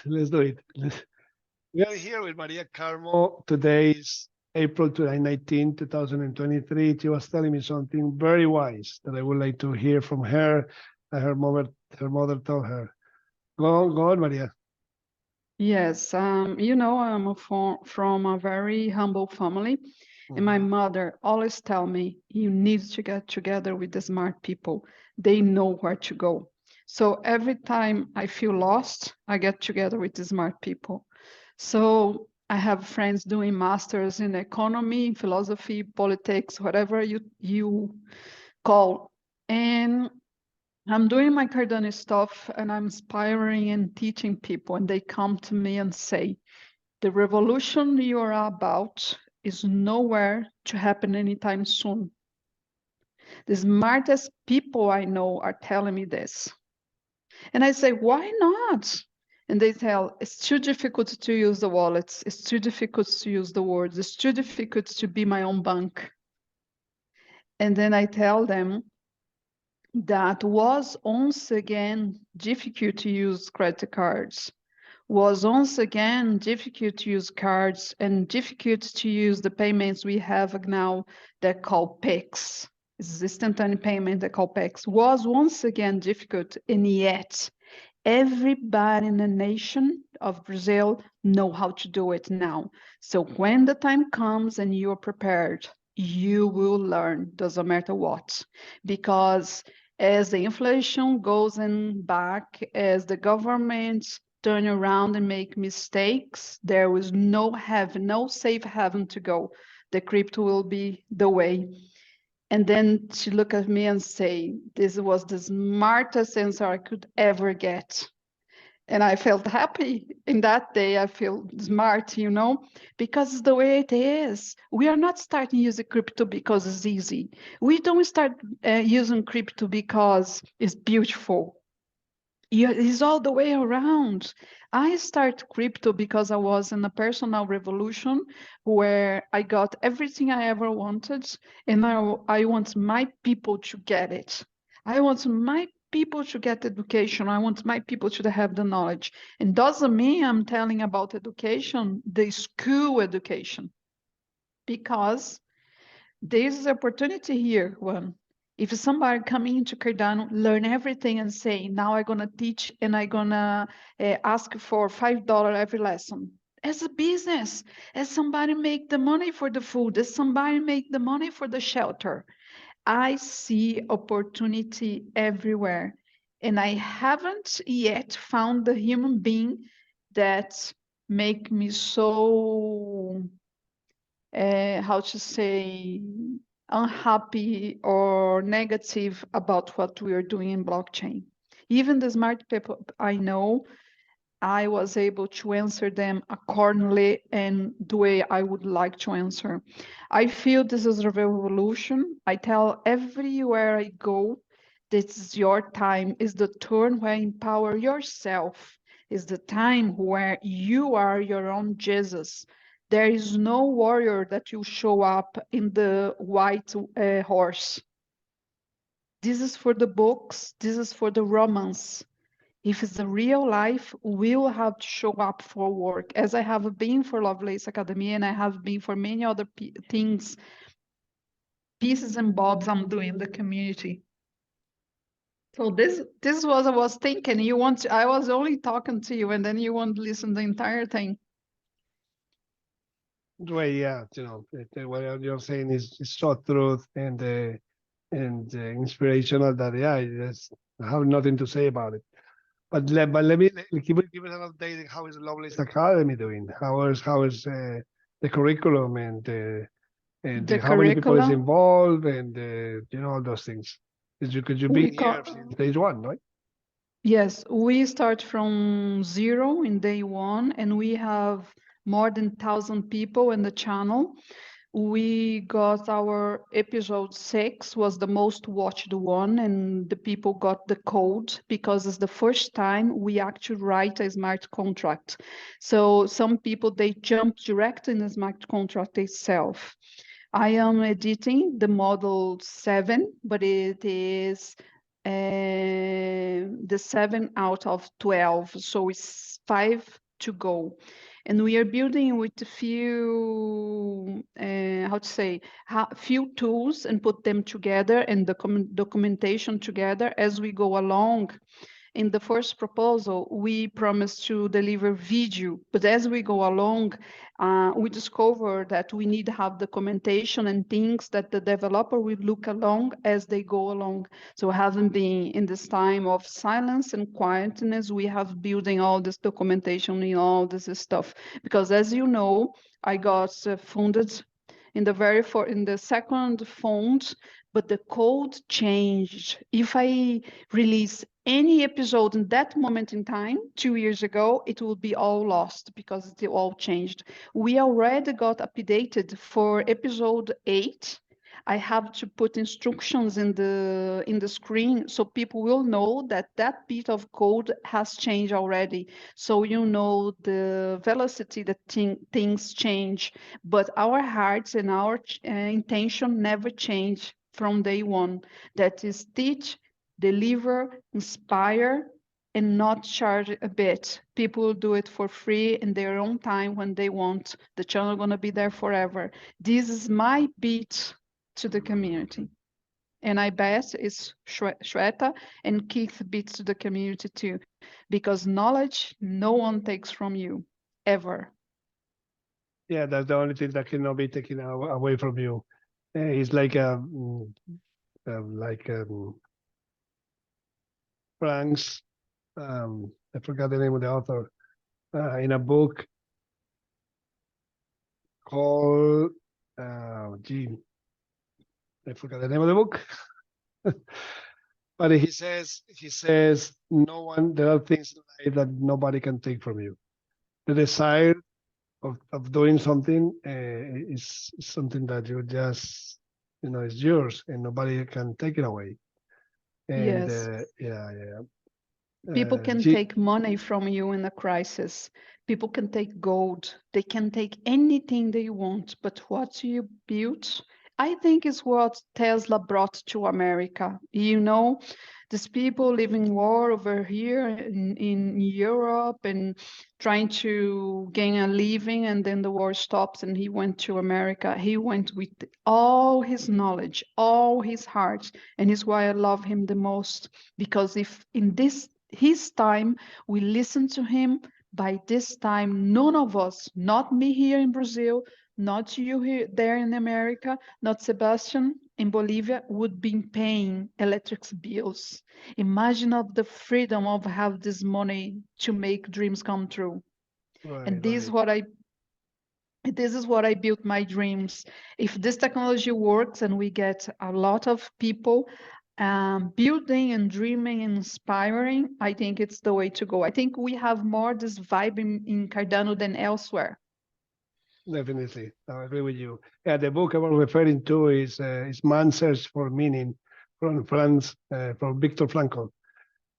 Let's do it. We are here with Maria Carmo. Today is April 19, 2023. She was telling me something very wise that I would like to hear from her. Her mother told her. Go on, Maria. Yes, you know, I'm from a very humble family, and my mother always tell me, you need to get together with the smart people. They know where to go. So every time I feel lost, I get together with the smart people. So I have friends doing masters in economy, philosophy, politics, whatever you call. And I'm doing my Cardano stuff and I'm inspiring and teaching people, and they come to me and say, the revolution you are about is nowhere to happen anytime soon. The smartest people I know are telling me this. And I say, why not? And they tell, it's too difficult to use the wallets. It's too difficult to use the words. It's too difficult to be my own bank. And then I tell them, that was once again difficult to use credit cards, was once again difficult to use cards and difficult to use the payments we have now that call PIX. It's instantaneous payment that call PIX was once again difficult, and yet everybody in the nation of Brazil know how to do it now. So when the time comes and you're prepared, you will learn, doesn't matter what, because as the inflation goes in back, as the governments turn around and make mistakes, there is no safe haven to go. The crypto will be the way. And then she looked at me and say, this was the smartest answer I could ever get. And I felt happy in that day. I feel smart, you know, because it's the way it is. We are not starting using crypto because it's easy. We don't start using crypto because it's beautiful. It's all the way around. I started crypto because I was in a personal revolution where I got everything I ever wanted, and I want my people to get it. I want my people to get education. I want my people to have the knowledge. And doesn't mean I'm telling about education, the school education, because there's an opportunity here, one. If somebody coming into Cardano, learn everything and say, now I'm gonna teach and I'm gonna ask for $5 every lesson. As a business, as somebody make the money for the food, as somebody make the money for the shelter. I see opportunity everywhere. And I haven't yet found the human being that make me so how to say, unhappy or negative about what we are doing in blockchain. Even the smart people I know, I was able to answer them accordingly and the way I would like to answer. I feel this is a revolution. I tell everywhere I go, this is your time, is the turn where you empower yourself, is the time where you are your own Jesus. There is no warrior that will show up in the white horse. This is for the books, this is for the romance. If it's a real life, we will have to show up for work, as I have been for Lovelece Academy and I have been for many other things, pieces and bobs I'm doing in the community. So this is what I was thinking. I was only talking to you and then you want to listen the entire thing. Well, yeah, you know, what you're saying is so truth and inspirational that, yeah, I have nothing to say about it. But let me give us an update. How is Lovelece Academy doing? How is the curriculum and how many people is involved and you know, all those things? Because you've been here since day one, right? Yes, we start from 0 in day 1, and we have more than 1,000 people in the channel. We got our episode 6 was the most watched one, and the people got the code because it's the first time we actually write a smart contract. So some people, they jump direct in the smart contract itself. I am editing the model 7, but it is the 7 out of 12, so it's 5 to go. And we are building with a few, few tools and put them together and the documentation together as we go along. In the first proposal, we promised to deliver video, but as we go along, we discover that we need to have documentation and things that the developer will look along as they go along. So having been in this time of silence and quietness, we have building all this documentation and all this stuff. Because as you know, I got funded in the second fund, but the code changed. If I release any episode in that moment in time, 2 years ago, it will be all lost because it all changed. We already got updated for episode 8. I have to put instructions in the screen so people will know that that bit of code has changed already. So you know the velocity that things change, but our hearts and our intention never change from day one. That is teach, deliver, inspire, and not charge a bit. People will do it for free in their own time when they want. The channel gonna be there forever. This is my beat to the community. And I bet it's Shweta and Keith beats to the community too, because knowledge no one takes from you, ever. Yeah, that's the only thing that cannot be taken away from you. It's like Frank's, I forgot the name of the author, in a book called, gee, I forgot the name of the book. But he says, no one, there are things in life that nobody can take from you. The desire of doing something is something that you just, is yours and nobody can take it away. And Yes. yeah. People can take money from you in a crisis. People can take gold. They can take anything they want. But what you built, I think is what Tesla brought to America. You know, these people living war over here in Europe and trying to gain a living, and then the war stops and he went to America. He went with all his knowledge, all his heart, and is why I love him the most. Because if in this his time we listen to him, by this time none of us, not me here in Brazil, not you here there in America, not Sebastian in Bolivia, would be paying electric bills. Imagine of the freedom of have this money to make dreams come true. And this is what I built my dreams. If this technology works and we get a lot of people building and dreaming and inspiring, I think it's the way to go. I think we have more this vibe in Cardano than elsewhere. Definitely, I agree with you. Yeah, the book I was referring to is Man's Search for Meaning from France, from Viktor Frankl.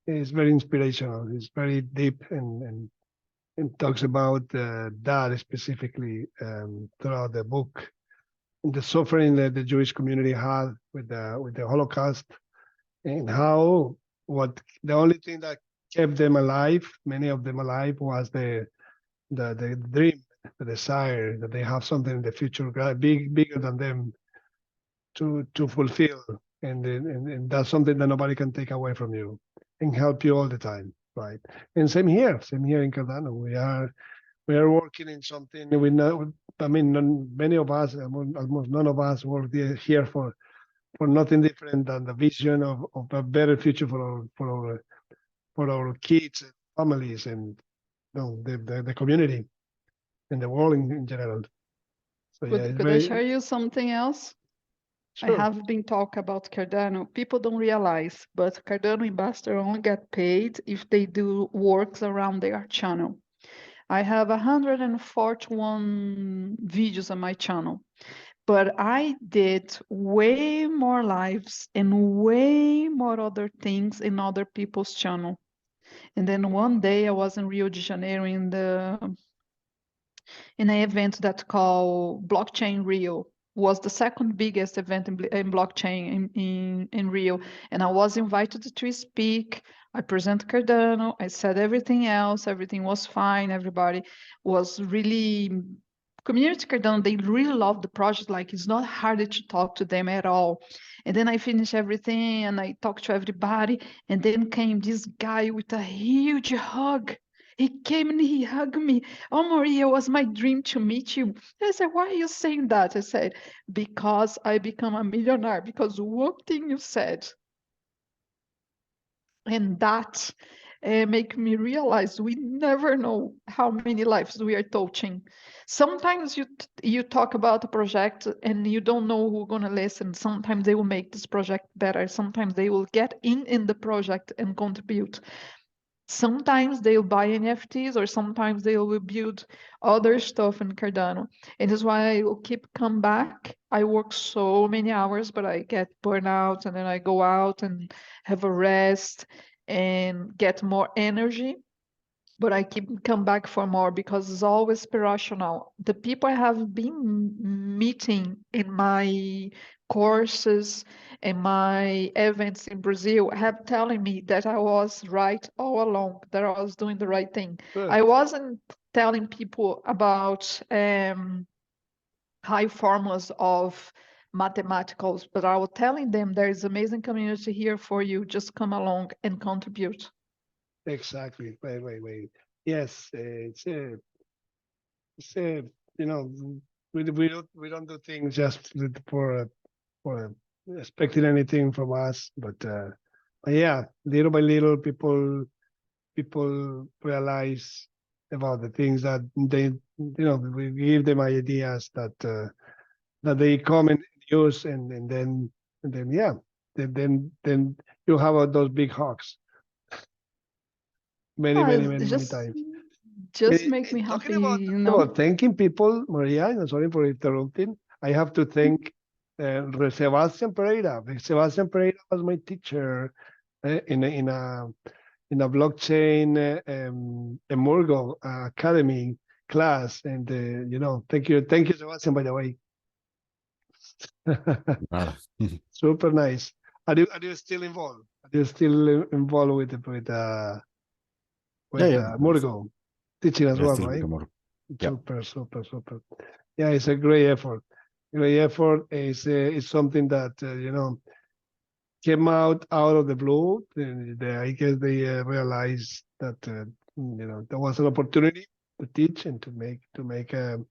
It's very inspirational. It's very deep and talks about that specifically throughout the book. The suffering that the Jewish community had with the Holocaust, and how the only thing that kept them alive, many of them alive, was the dream, the desire that they have something in the future bigger than them to fulfill, and that's something that nobody can take away from you and help you all the time, right? And same here in Cardano. We are working in something we know. I mean, many of us, almost none of us, work here for nothing different than the vision of a better future for our kids and families, and the community and the world in general. So yeah, Could I share you something else? Sure. I have been talking about Cardano. People don't realize, but Cardano investors only get paid if they do works around their channel. I have 141 videos on my channel, but I did way more lives and way more other things in other people's channel. And then one day I was in Rio de Janeiro in an event that called Blockchain Rio. was the second biggest event in blockchain in Rio. And I was invited to speak. I presented Cardano. I said everything else. Everything was fine. Everybody was really, community Cardano, they really love the project. Like, it's not hard to talk to them at all. And then I finished everything and I talked to everybody. And then came this guy with a huge hug. He came and he hugged me. Oh, Maria, it was my dream to meet you. I said, why are you saying that? I said, because I become a millionaire. Because one thing you said, and that make me realize we never know how many lives we are touching. Sometimes you talk about a project and you don't know who's going to listen. Sometimes they will make this project better. Sometimes they will get in the project and contribute. Sometimes they'll buy NFTs, or sometimes they will build other stuff in Cardano. And that's why I will keep come back. I work so many hours, but I get burnout, and then I go out and have a rest and get more energy. But I keep come back for more because it's always rational. The people I have been meeting in my courses and my events in Brazil have telling me that I was right all along, that I was doing the right thing. Good. I wasn't telling people about high formulas of mathematicals, but I was telling them there is amazing community here for you. Just come along and contribute. Exactly. Wait. Yes, you know, we don't do things just for expecting anything from us, but yeah, little by little, people realize about the things that we give them ideas that they come and use, and then yeah, then you have those big hawks many Just times. make me Talking happy, about you know. thanking people, Maria, and sorry for interrupting. I have to thank Sebastian Pereira. Sebastian Pereira was my teacher in a blockchain Emurgo Academy class, and thank you, Sebastian. By the way, Ah. super nice. Are you still involved? Are you still involved with Murgo teaching as well, right? Yeah. Super. Yeah, it's a great effort. Great effort is something that came out of the blue. I guess they realized that there was an opportunity to teach and to make a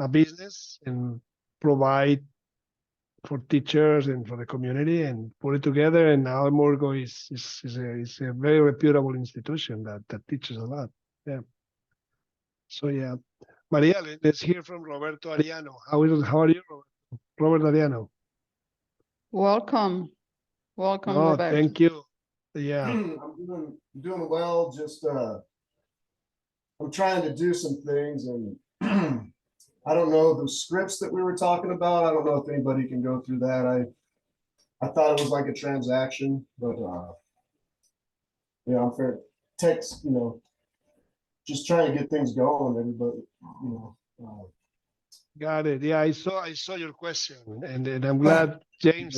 business and provide for teachers and for the community and put it together. And now Morgo is a very reputable institution that teaches a lot. Yeah. So yeah, Maria, let's hear from Roberto Ariano. How are you, Robert Ariano? Welcome, Oh, Roberto. thank you. Yeah. I'm doing well. Just I'm trying to do some things, and I don't know the scripts that we were talking about. I don't know if anybody can go through that. I thought it was like a transaction, but I'm fair text. Just trying to get things going. Everybody, Got it. Yeah, I saw your question, and I'm glad James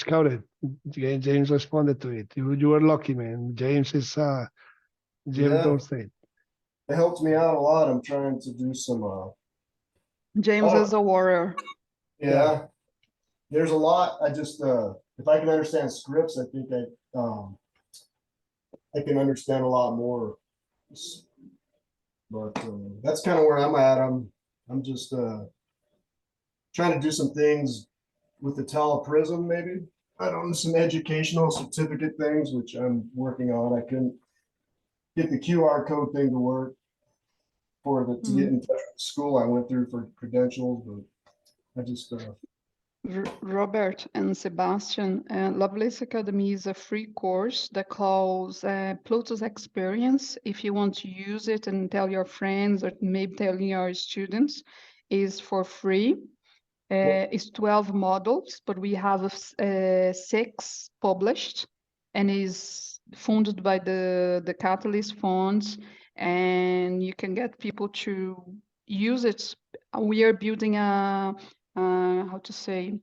caught it. James responded to it. You were lucky, man. James Dorsey. It helped me out a lot. I'm trying to do some. James is a warrior. Yeah, there's a lot. I just if I can understand scripts, I think I can understand a lot more. But that's kind of where I'm at. I'm just trying to do some things with the Prism, maybe. I don't know, some educational certificate things, which I'm working on. I couldn't get the QR code thing to work to get in touch with the school I went through for credentials, but I just Robert and Sebastian, Lovelece Academy is a free course that calls Plutus Experience. If you want to use it and tell your friends or maybe tell your students, is for free. It's 12 models, but we have 6 published, and is funded by the Catalyst funds, and you can get people to use it. We are building a how to say,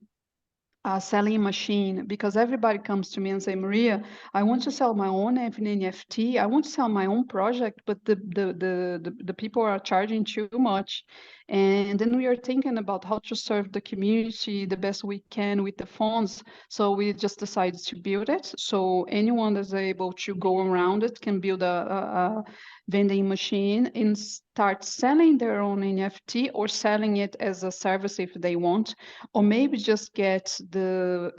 selling machine, because everybody comes to me and say, Maria, I want to sell my own NFT. I want to sell my own project, but the people are charging too much. And then we are thinking about how to serve the community the best we can with the funds. So we just decided to build it. So anyone that's able to go around it can build a vending machine and start selling their own NFT or selling it as a service if they want, or maybe just get the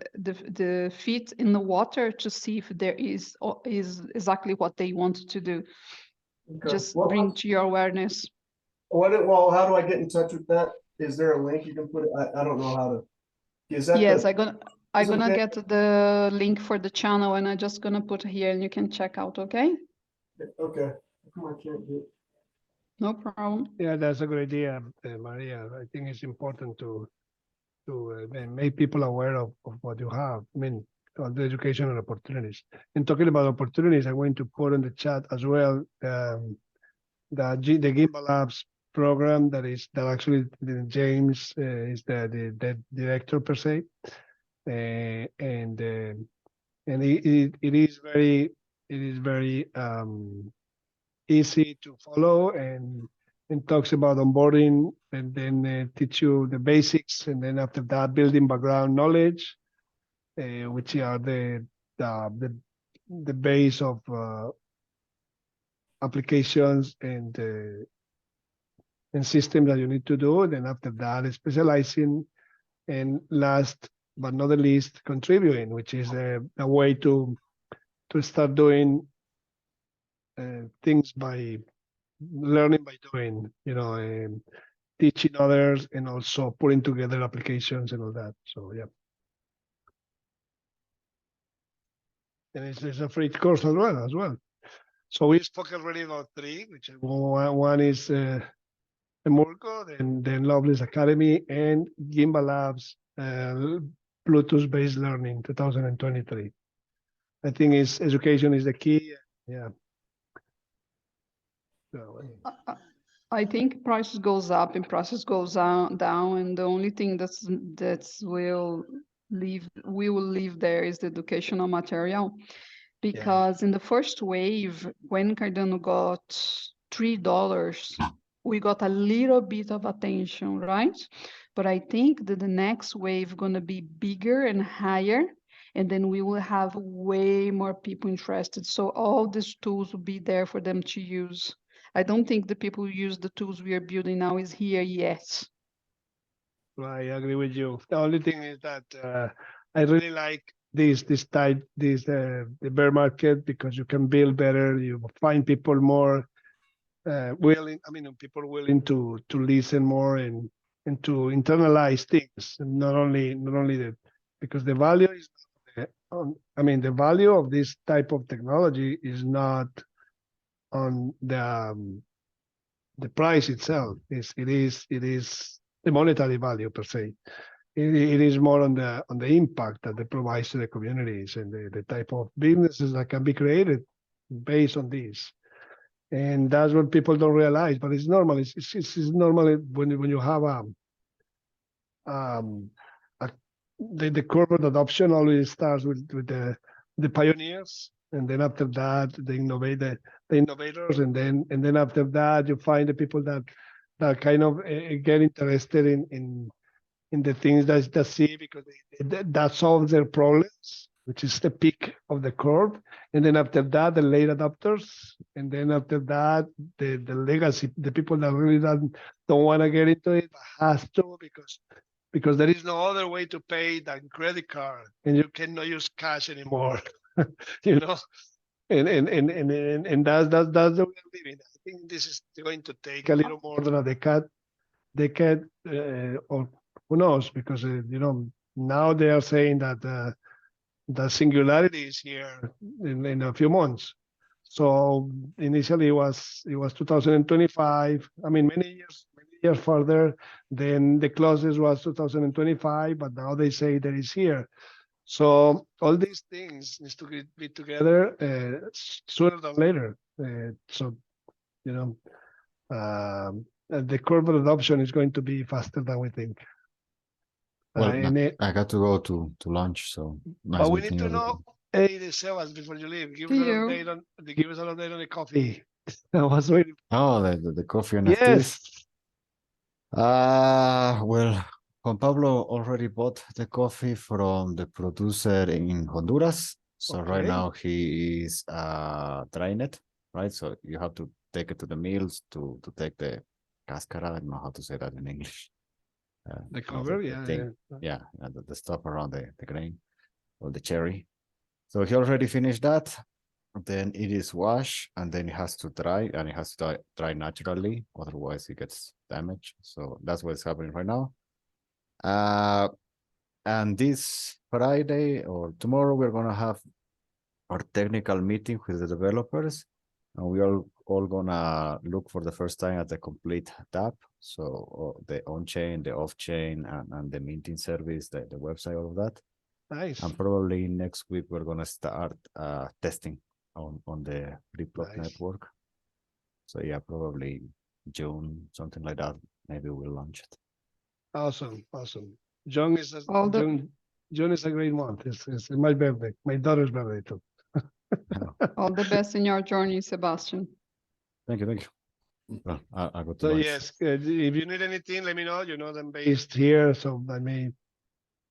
feet in the water to see if there is exactly what they want to do. Okay. Just Well, bring to your awareness. well, how do I get in touch with that? Is there a link you can put it? I don't know how to. Is that Yes, the? I'm gonna Okay. get the link for the channel, and I'm just gonna put it here, and you can check out. Okay, Okay. Come on, I can't do it. no problem. Yeah, that's a good idea, Maria. I think it's important to make people aware of what you have. I mean, on the educational opportunities. And talking about opportunities, I'm going to put in the chat as well the Gimbalabs program that actually James is the director per se, and it is very easy to follow and talks about onboarding and then teach you the basics, and then after that building background knowledge, which are the base of applications and systems that you need to do. Then after that, specializing, and last but not the least, contributing, which is a way to start doing things by learning by doing, teaching others and also putting together applications and all that. So yeah. And it's a free course as well. So we spoke already about three, which one is Emurgo, then Lovelece Academy, and Gimbalabs Plutus-based learning 2023. I think education is the key. Yeah. So, I think prices goes up and prices goes down, and the only thing that's we will leave there is the educational material, because in the first wave, when Cardano got $3, we got a little bit of attention, right? But I think that the next wave gonna be bigger and higher, and then we will have way more people interested. So all these tools will be there for them to use. I don't think the people who use the tools we are building now is here yet. I agree with you. The only thing is that I really like the bear market, because you can build better. You find people more willing. I mean, people willing to listen more and to internalize things. And not only because the value is. I mean, the value of this type of technology is not on the price itself. It is the monetary value per se. It is more on the impact that it provides to the communities and the type of businesses that can be created based on this. And that's what people don't realize, but it's normal. It's normal when you have the corporate adoption always starts with the pioneers, and then after that they innovate the innovators, and then after that you find the people that kind of get interested in the things that see, because that solves their problems, which is the peak of the curve. And then after that, the late adopters, and then after that, the legacy, the people that really don't want to get into it, but has to, because there is no other way to pay than credit card, and you cannot use cash anymore. you know, and that's the way of living. I think this is going to take a little more than a decade, or who knows, because now they are saying that the singularity is here in a few months. So initially it was 2025. I mean, many years further. Then the closest was 2025, but now they say that it's here. So all these things needs to be together sooner than later. So you know. The corporate adoption is going to be faster than we think. Well, and I got to go to lunch, so nice but we meeting need to you. know, hey, the Sebas, before you leave, give us See an you. update on give us an update on the coffee. I was waiting. Oh, the coffee NFTs. Yes. Well, Juan Pablo already bought the coffee from the producer in Honduras. So right Okay. now he is drying it, right? So you have to take it to the mills to take the cáscara. I don't know how to say that in English. The you know, cover, the yeah, thing. yeah. Yeah, the stuff around the grain or the cherry. So he already finished that. Then it is washed and then it has to dry, and it has to dry naturally, otherwise it gets damaged. So that's what's happening right now. And this Friday or tomorrow we're gonna have our technical meeting with the developers, and we are all gonna look for the first time at the complete DApp. So the on-chain, the off-chain, and the minting service, the website, all of that. Nice. And probably next week we're gonna start testing on the free block Nice. network. So yeah, probably June, something like that. Maybe we'll launch it. Awesome, awesome. June is All the- June is a great month. It's my birthday, my daughter's birthday too. All the best in your journey, Sebastian. Thank you. Well, I got to So lunch. yes, if you need anything, let me know. You know, I'm based here, so I may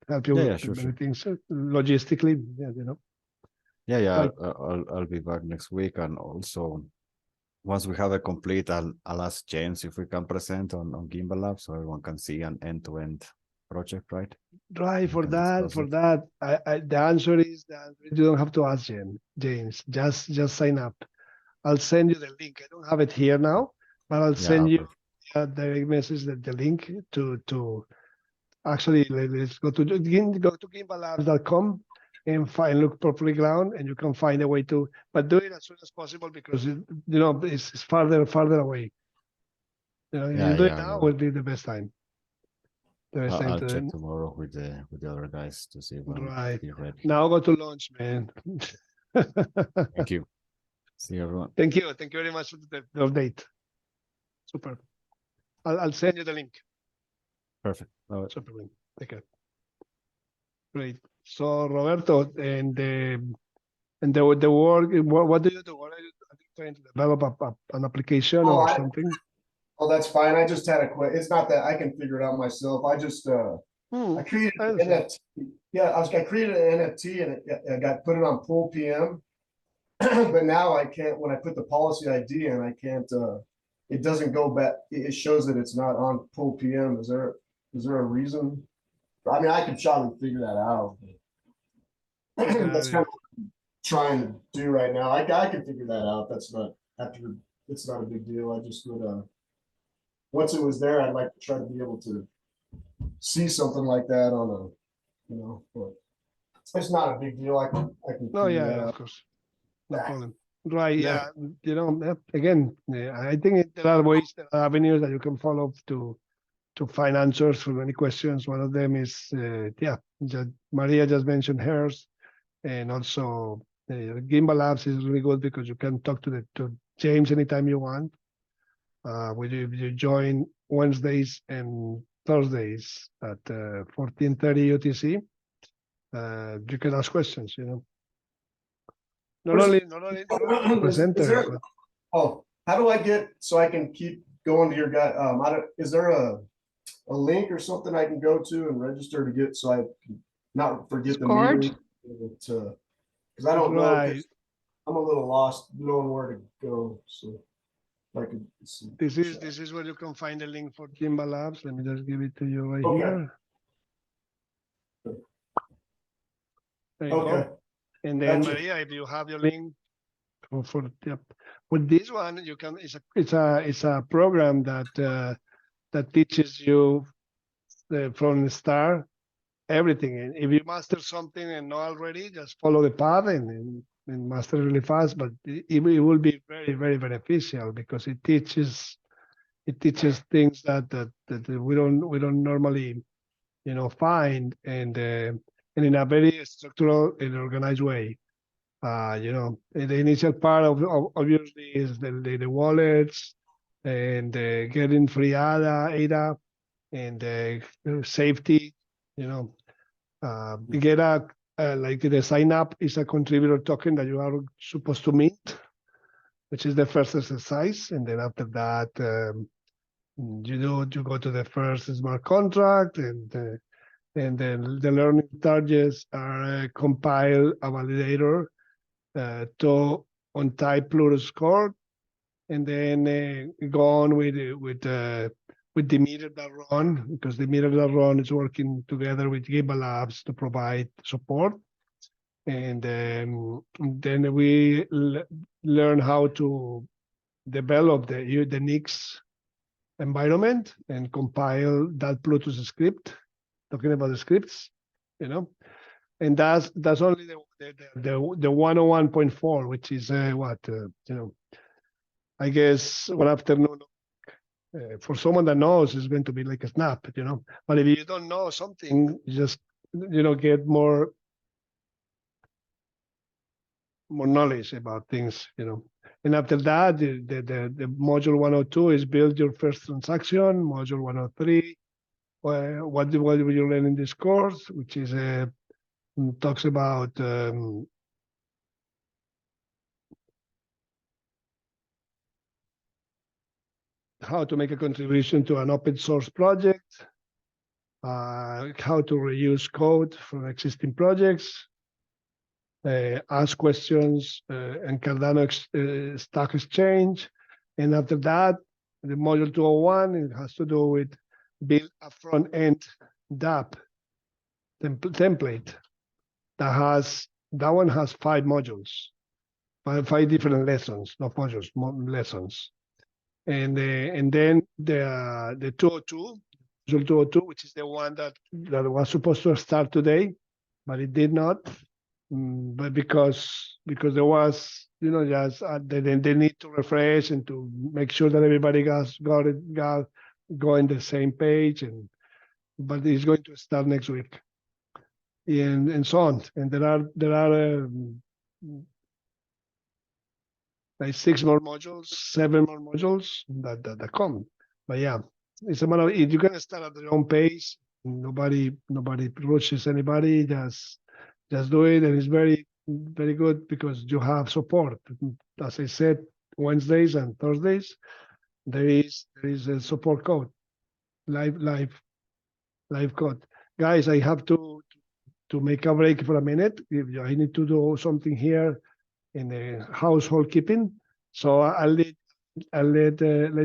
help you Yeah, with yeah, sure, many sure. things logistically. Yeah, you know. Yeah, Right. I'll be back next week, and also once we have a complete, I'll ask James if we can present on Gimbalabs so everyone can see an end-to-end project, right? Right, We for can that, discuss it. the answer is that you don't have to ask James. Just sign up. I'll send you the link. I don't have it here now, but I'll Yeah, send you perfect. a direct message, the link to actually let's go to gimbalabs.com and find look properly ground, and you can find a way to, but do it as soon as possible because it's farther away. You know, if you do it Yeah, now, you're will right. be the best time. The best time I'll to check tomorrow with the other guys to see when right he's ready. now. Go to lunch, man. Thank you. See you, everyone. Thank you very much for the update. Super. I'll send you the link. Perfect. All right. Super, man. Take care. Great. So Roberto, and the work, what do you do? What are you trying to develop an application Oh, or something? Oh, that's fine. I just had a question. It's not that I can figure it out myself. I just I created I an understand. NFT. Yeah, I created an NFT and I got put it on Pool PM. But now I can't, when I put the policy ID in, I can't it doesn't go back. It shows that it's not on Pool PM. Is there a reason? I mean, I could try to figure that out. That's kind of what I'm trying to do right now. I can figure that out. That's not after, it's not a big deal. I just would once it was there, I'd like to try to be able to see something like that on a, but it's not a big deal. I can No, figure yeah, that of out. course. No Yeah. problem. Right, Yeah. yeah. Again, I think there are ways, there are avenues that you can follow to find answers for many questions. One of them is, Maria just mentioned hers, and also Gimbalabs is really good because you can talk to James anytime you want. When you join Wednesdays and Thursdays at 14:30 UTC, you can ask questions. Not only the Is there, presenter, but how do I get, so I can keep going to your guy? Is there a link or something I can go to and register to get, so I can not forget the Discord? meeting? Cause I don't know, right. 'cause I'm a little lost knowing where to go, so. I could see. This is where you can find the link for Gimbalabs. Let me just give it to you right Okay. here. There you Okay. go. And then Gotcha. Maria, if you have your link with this one, you can. It's a program that teaches you from the start everything. And if you master something and know already, just follow the path and master really fast. But it will be very, very beneficial because it teaches things that we don't normally find, and in a very structural and organized way. The initial part of obviously is the wallets and getting free ADA and safety You know, you get like the sign up is a contributor token that you are supposed to mint, which is the first exercise, and then after that, you go to the first smart contract, and then the learning targets are compile a validator to untype Plutus score, and then go on with the minute.Run, because the minute.Run is working together with Gimbalabs to provide support. And then we learn how to develop the Nix environment and compile that Plutus script, talking about the scripts, you know. And that's only the 101.4, which is I guess one afternoon for someone that knows is going to be like a snap, you know. But if you don't know something, you just get more knowledge about things, you know. And after that, the module 102 is build your first transaction. Module 103, what will you learn in this course, which is talks about how to make a contribution to an open source project, how to reuse code from existing projects, ask questions, and Cardano Stock Exchange. And after that, the module 201, it has to do with build a front-end DApp template that one has 5 modules, 5 different lessons, not modules, lessons. And then the 202, module 202, which is the one that was supposed to start today, but it did not. But because there was, just they need to refresh and to make sure that everybody got going the same page, but it's going to start next week, and so on. And there are like 6 more modules, 7 more modules that come. But yeah, it's a matter of, if you're gonna start at your own pace, nobody rushes anybody. Just do it, and it's very, very good because you have support. As I said, Wednesdays and Thursdays, there is a support code, live code. Guys, I have to make a break for a minute. I need to do something here in the household keeping. So I'll let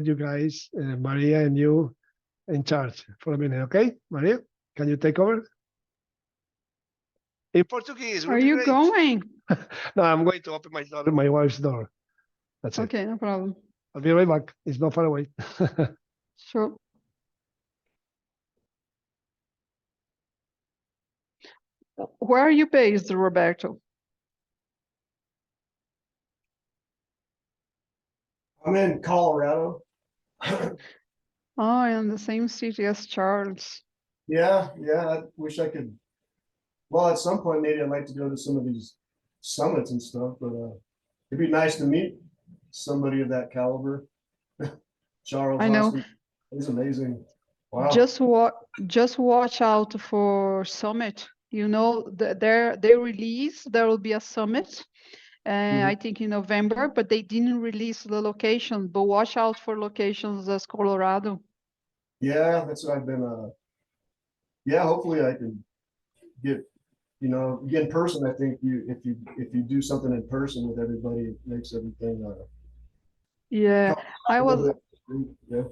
you guys, Maria and you, in charge for a minute, okay? Maria, can you take over? In Portuguese. Are you going? No, I'm going to open my wife's door. That's it. Okay, no problem. I'll be right back. It's not far away. Sure. Where are you based, Roberto? I'm in Colorado. Oh, in the same city as Charles. Yeah, I wish I could. Well, at some point, maybe I'd like to go to some of these summits and stuff, but it'd be nice to meet somebody of that caliber. Charles, I know. Austin, he's amazing. Wow. Just watch out for summit. There will be a summit, I think in November, but they didn't release the location. But watch out for locations as Colorado. Yeah, that's what I've been. Yeah, hopefully I can get in person. I think if you do something in person with everybody, it makes everything. Yeah, I was Yeah.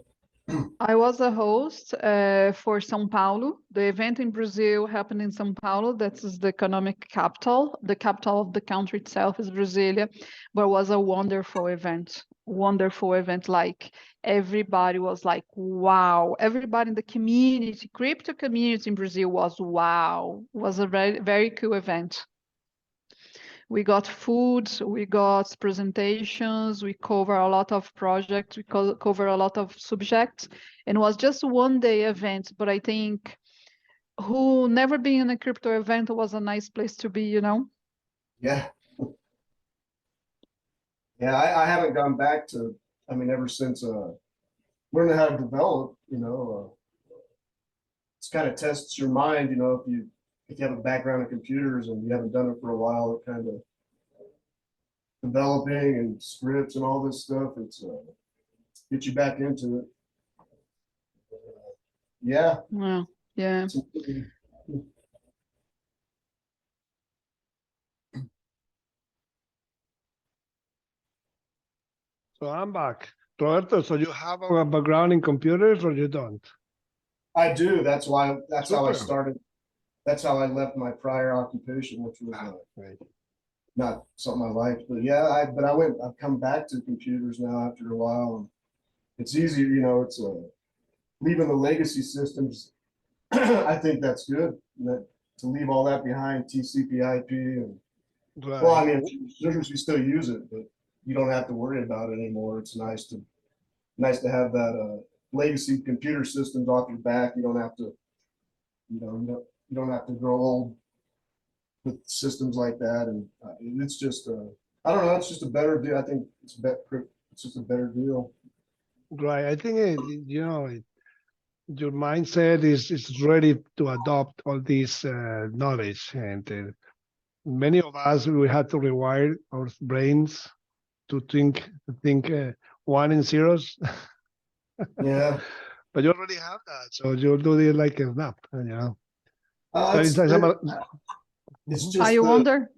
I was a host for São Paulo. The event in Brazil happened in São Paulo. That is the economic capital. The capital of the country itself is Brasilia, but it was a wonderful event. Wonderful event. Like everybody was like, wow. Everybody in the community, crypto community in Brazil was wow. It was a very, very cool event. We got food, we got presentations, we cover a lot of projects, we cover a lot of subjects, and it was just one day event, but I think who never been in a crypto event was a nice place to be, Yeah. Yeah, I haven't gone back to, ever since learning how to develop, kind of tests your mind, you know, if you have a background in computers and you haven't done it for a while, it kind of developing and scripts and all this stuff, it's get you back into it. Yeah. Wow. Yeah. So I'm back. Roberto, so you have a background in computers or you don't? I do. That's how I Super. started. That's how I left my prior occupation, which was Right. not something I liked. But yeah, I've come back to computers now after a while. And it's easier, you know, it's leaving the legacy systems. I think that's good. To leave all that behind, TCP/IP, and Right. well, I mean, we still use it, but you don't have to worry about it anymore. It's nice to have that legacy computer systems off your back. You don't have to, you don't have to grow old with systems like that. And it's just, I don't know, it's just a better deal. I think it's just a better deal. Right. I think your mindset is ready to adopt all this knowledge, and many of us we had to rewire our brains to think one and zeros. Yeah. But you already have that, so you'll do it like a snap, you know. So It's just I wonder.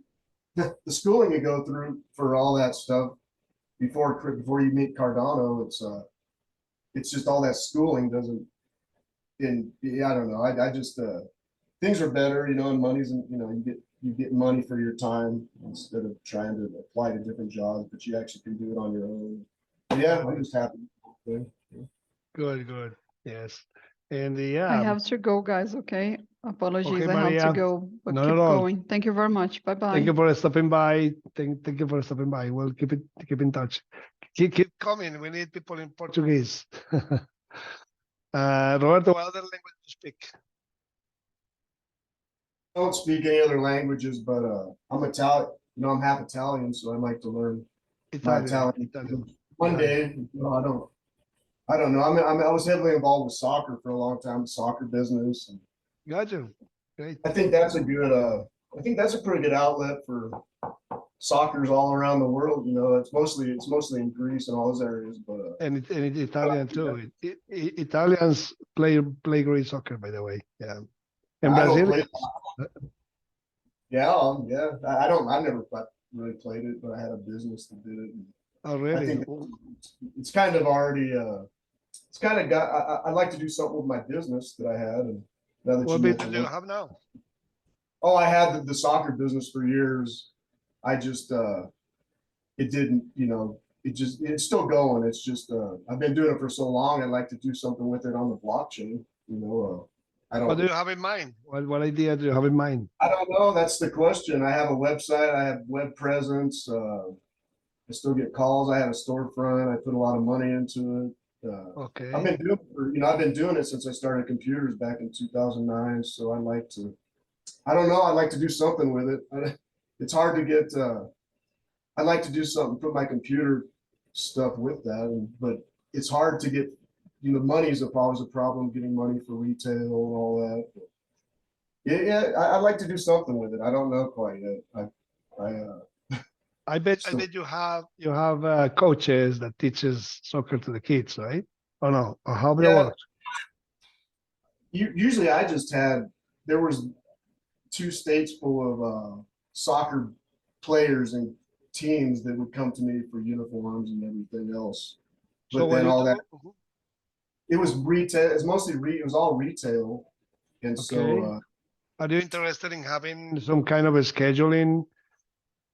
the schooling you go through for all that stuff before you meet Cardano. It's just all that schooling doesn't. I don't know. I just things are better, you know, and money's, you know, you get money for your time instead of trying to apply to different jobs, but you actually can do it on your own. But yeah, I'm just happy. Yeah. Good. Yes. And I have to go, guys. Okay. Apologies. Okay, I have Maria. to go, but Not keep at all. going. Thank you very much. Bye bye. Thank you for stopping by. Thank you for stopping by. We'll keep in touch. Keep coming. We need people in Portuguese. Roberto, what other language do you speak? I don't speak any other languages, but I'm Italian. You know, I'm half Italian, so I like to learn my Italian. One day, you know, I don't know. I was heavily involved with soccer for a long time, soccer business. And Gotcha. Great. I think that's a good. I think that's a pretty good outlet for soccer's all around the world. You know, it's mostly in Greece and all those areas, but And it's Italian too. Italians play great soccer, by the way. Yeah. And I don't Brazil. play. Yeah, yeah. I never really played it, but I had a business that did it. Oh, really? I think it's kind of already. It's kind of got. I'd like to do something with my business that I had, and now that What you business do you have now? Oh, I had the soccer business for years. I just it didn't, you know, it's still going. It's just I've been doing it for so long. I'd like to do something with it on the blockchain. You know, I don't. What do you have in mind? What idea do you have in mind? I don't know. That's the question. I have a website. I have web presence. I still get calls. I have a storefront. I put a lot of money into it. Okay. I've been doing it since I started computers back in 2009. So I don't know. I'd like to do something with it. It's hard to get. I'd like to do something, put my computer stuff with that, but it's hard to get. You know, money is always a problem. Getting money for retail and all that. But yeah, I'd like to do something with it. I don't know quite yet. I bet you have coaches that teaches soccer to the kids, right? Oh no, or how does it work? Usually, there was 2 states full of soccer players and teams that would come to me for uniforms and everything else. But So then all that, it was retail. It's mostly it was all retail, and so. Are you interested in having some kind of a scheduling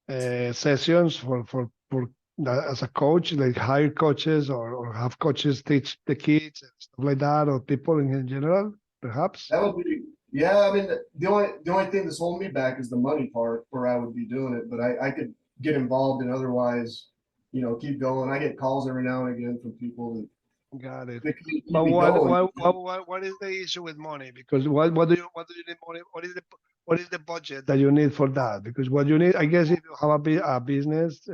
sessions for as a coach, like hire coaches or have coaches teach the kids and stuff like that, or people in general, perhaps? That would be, yeah. I mean, the only thing that's holding me back is the money part, where I would be doing it, but I could get involved and otherwise, you know, keep going. I get calls every now and again from people that. Got it. Keep But me what is the issue with money? Because what do you need money? What is the budget that you need for that? Because what you need, I guess, if you have a business.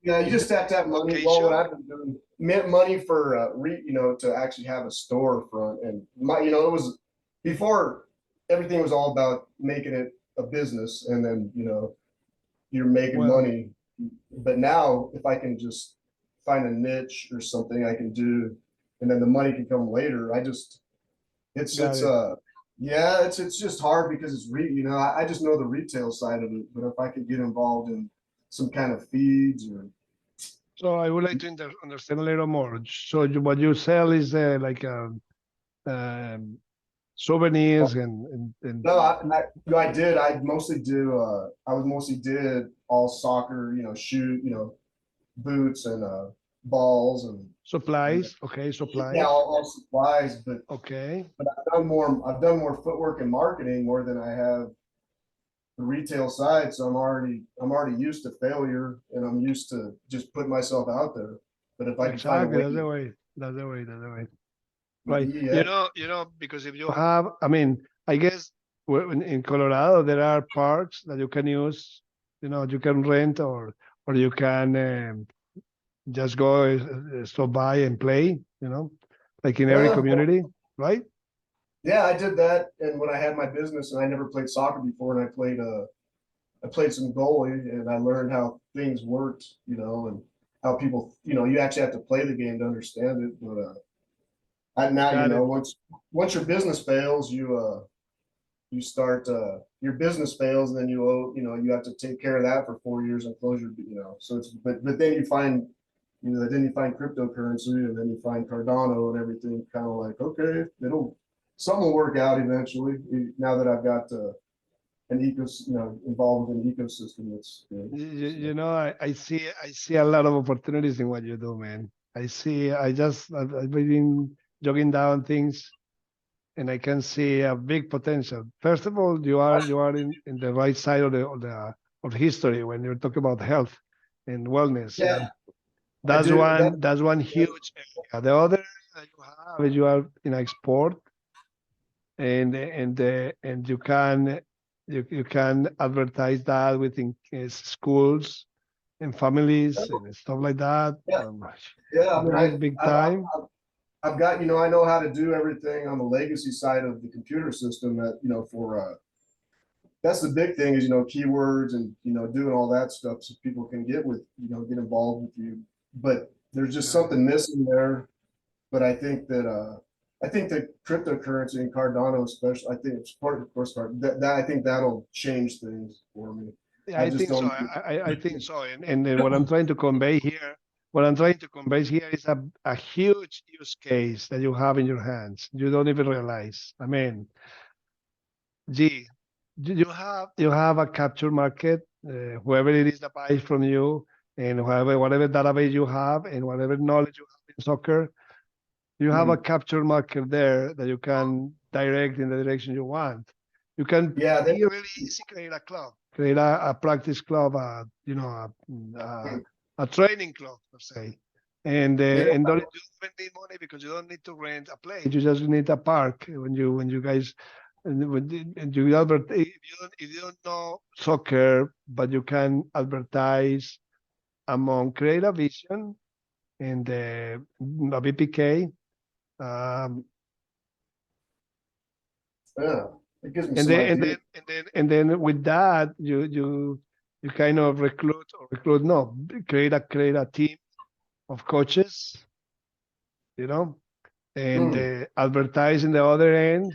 Yeah, you just have to have money. Well, what I've been doing, meant money for you know, to actually have a storefront, and it was before everything was all about making it a business, and then, you know, you're making Well, money. But now if I can just find a niche or something I can do, and then the money can come later, got it. yeah, it's just hard because you know, I just know the retail side of it, but if I could get involved in some kind of feeds or So I would like to understand a little more. So what you sell is like um, souvenirs and no, no, I did. I mostly do. I was mostly did all soccer, you know, shoot, you know, boots and balls and supplies. Okay, yeah, supplies. all supplies. Okay, But I've done more footwork and marketing more than I have the retail side. So I'm already used to failure, and I'm used to just putting myself out there. But if I can find a exactly. way, That's the way. That's the way. That's the way. Right. yeah, Because if you have, I mean, I guess in Colorado there are parks that you can use. You can rent or you can just go stop by and play. Like in every uh, community, right? yeah, I did that. And when I had my business, and I never played soccer before, and I played some goalie, and I learned how things worked, you know, and how people, you know, you actually have to play the game to understand it. But now, you Got know, it. once your business fails, you start your business fails, and then you know, you have to take care of that for 4 years and close your, you know, so it's but then you find, you know, then you find cryptocurrency, and then you find Cardano and everything, kind of like, okay, something will work out eventually, now that I've got an you know, involved with an ecosystem that's good. I see a lot of opportunities in what you do, man. I've been jogging down things and I can see a big potential. First of all, you are in the right side of history when you're talking about health and wellness. Yeah, I That's do that. one huge area. The other that you have is you are in export and you can advertise that within schools and families and stuff like that. Yeah, yeah. I mean, That is big time. I've got, you know, I know how to do everything on the legacy side of the computer system that, you know, that's the big thing is, you know, keywords and, you know, doing all that stuff so people can get involved with you. But there's just Got it. something missing there. But I think that cryptocurrency and Cardano, especially, I think it's part of course, that I think that'll change things for me. Yeah, I I just think so. don't. I think so. And then what I'm trying to convey here is a huge use case that you have in your hands. You don't even realize. I mean, gee, you have a capture market, whoever it is that buys from you, and whatever database you have, and whatever knowledge you have in soccer, you have a capture market there that you can direct in the direction you want. You can Yeah, be really easy, create a club, create a practice club, a training club, let's say. And yeah, you don't need money because you don't need to rent a place. You just need a park when you guys and you if you don't know soccer, but you can advertise among create a vision and a BPK. yeah. It gives me And some then and ideas. then and then and then with that you kind of recruit no create a team of coaches, you know, and Mm. advertise in the other end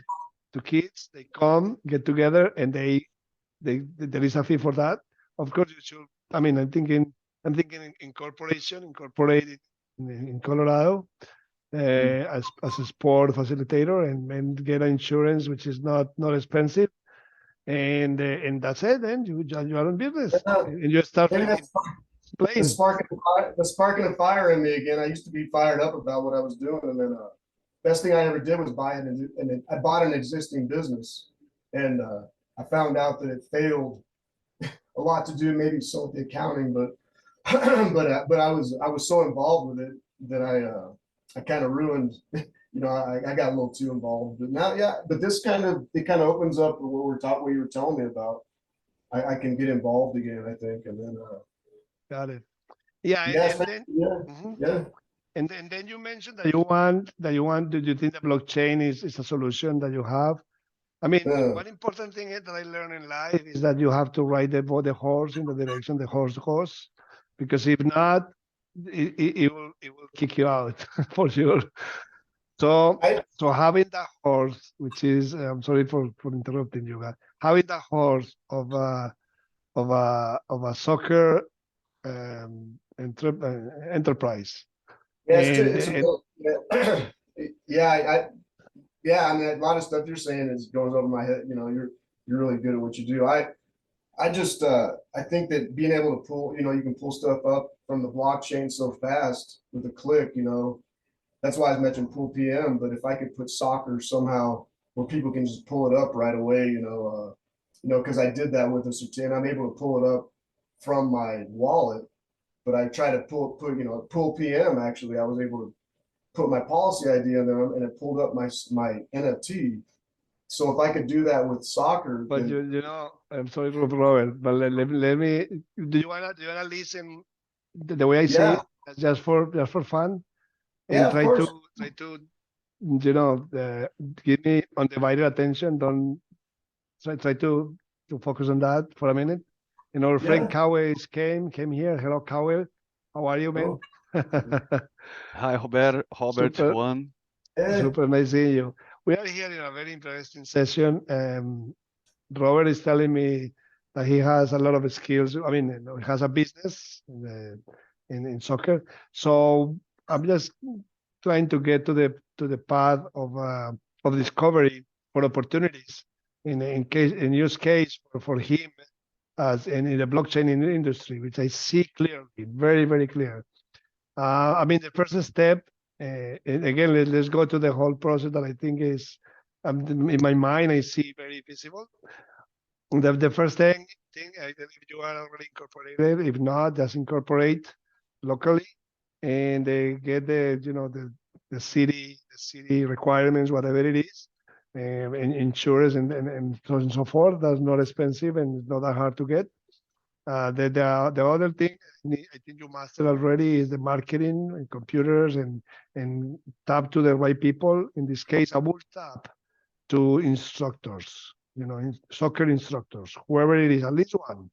to kids. They come get together and there is a fee for that. Of course you should. I mean, I'm thinking incorporate it in Colorado as a sport facilitator and get insurance, which is not expensive. And that's it. Then you are in business Yeah, and you start maybe that's playing. the sparking of fire in me again. I used to be fired up about what I was doing, and then best thing I ever did was I bought an existing business, and I found out that it failed a lot to do maybe so with the accounting, but but I was so involved with it that I kind of ruined. You know, I got a little too involved, but now, yeah. But it kind of opens up what you were telling me about. I can get involved again, I think, and then Got it. Yeah, yes, yeah, mhm. yeah. And then you mentioned that you want. Do you think the blockchain is a solution that you have I mean, one important thing that I learned in life is that you have to ride the horse in the direction the horse goes, because if not, it will kick you out for sure. So having that horse, which is I'm sorry for interrupting you, guys. Having that horse of a soccer enterprise. Yeah, And, it's yeah, I mean, a lot of stuff you're saying goes over my head. You know, you're really good at what you do. I just I think that being able to pull, you can pull stuff up from the blockchain so fast with a click, that's why I mentioned pool PM. But if I could put soccer somehow where people can just pull it up right away, because I did that with a certain, I'm able to pull it up from my wallet, but I try to pull PM. Actually, I was able to put my policy ID in there and it pulled up my NFT. So if I could do that with soccer, but then, I'm sorry, Robert, but let me. Do you wanna listen the way I say it, just for fun, and of course. try to give me undivided attention. Don't try to focus on that for a minute. And our friend Caue came here. Hello, Caue. How are you, man? Hi, Robert, Super. Juan. Super nice seeing you. We are here in a very interesting session. Robert is telling me that he has a lot of skills. I mean, he has a business in soccer. So I'm just trying to get to the path of discovery for opportunities in use case for him as in the blockchain industry, which I see clearly, very, very clear. I mean, the first step, and again, let's go to the whole process that I think is, in my mind, I see very visible. The first thing, if you are already incorporated, if not, just incorporate locally and get the city requirements, whatever it is, and insurance and so on and so forth. That's not expensive and it's not that hard to get. The other thing I think you mastered already is the marketing and computers and tap to the right people. In this case, I will tap to instructors, soccer instructors, whoever it is, at least one.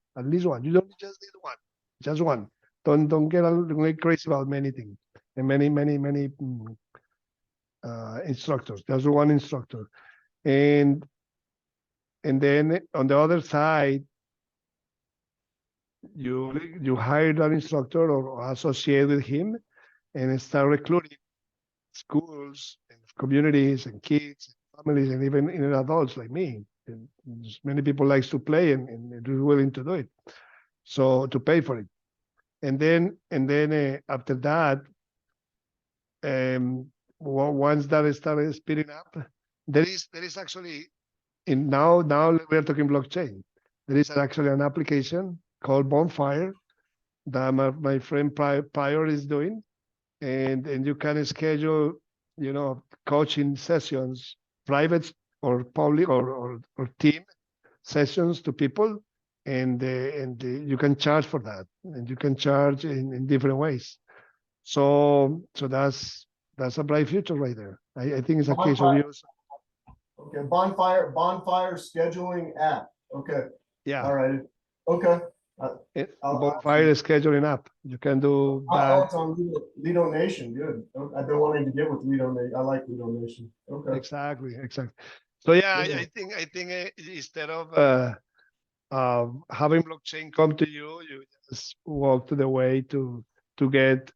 You don't just need one, just one. Don't get crazy about many things and many instructors. Just one instructor, and then on the other side, you hire that instructor or associate with him and start recruiting schools and communities and kids and families and even adults like me. And many people likes to play and are willing to do it, so to pay for it. And then after that, once that started speeding up, there is actually now we're talking blockchain. There is actually an application called Bonfire that my friend Prior is doing, and you can schedule, coaching sessions, private or public or team sessions to people, and you can charge for that, and you can charge in different ways. So that's a bright future right there. I think it's a case of use. Okay, Bonfire scheduling app. Okay. Yeah. All right. Okay. Bonfire scheduling app. You can do that. It's on Lido Nation. Good. I've been wanting to get with Lido Nation. I like Lido Nation. Okay. Exactly. So yeah, I think instead of having blockchain come to you, you just walk to the way to get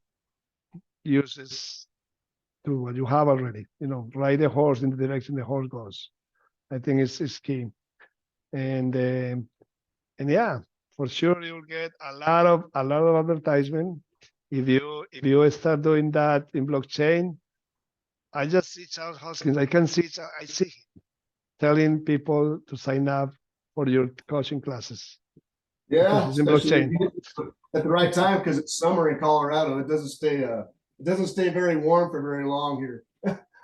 uses to what you have already. Ride the horse in the direction the horse goes. I think it's key. And yeah, for sure you'll get a lot of advertisement if you start doing that in blockchain. I just see Charles Hoskins. I see him telling people to sign up for your coaching classes. Yeah, it's in blockchain at the right time because it's summer in Colorado. It doesn't stay very warm for very long here.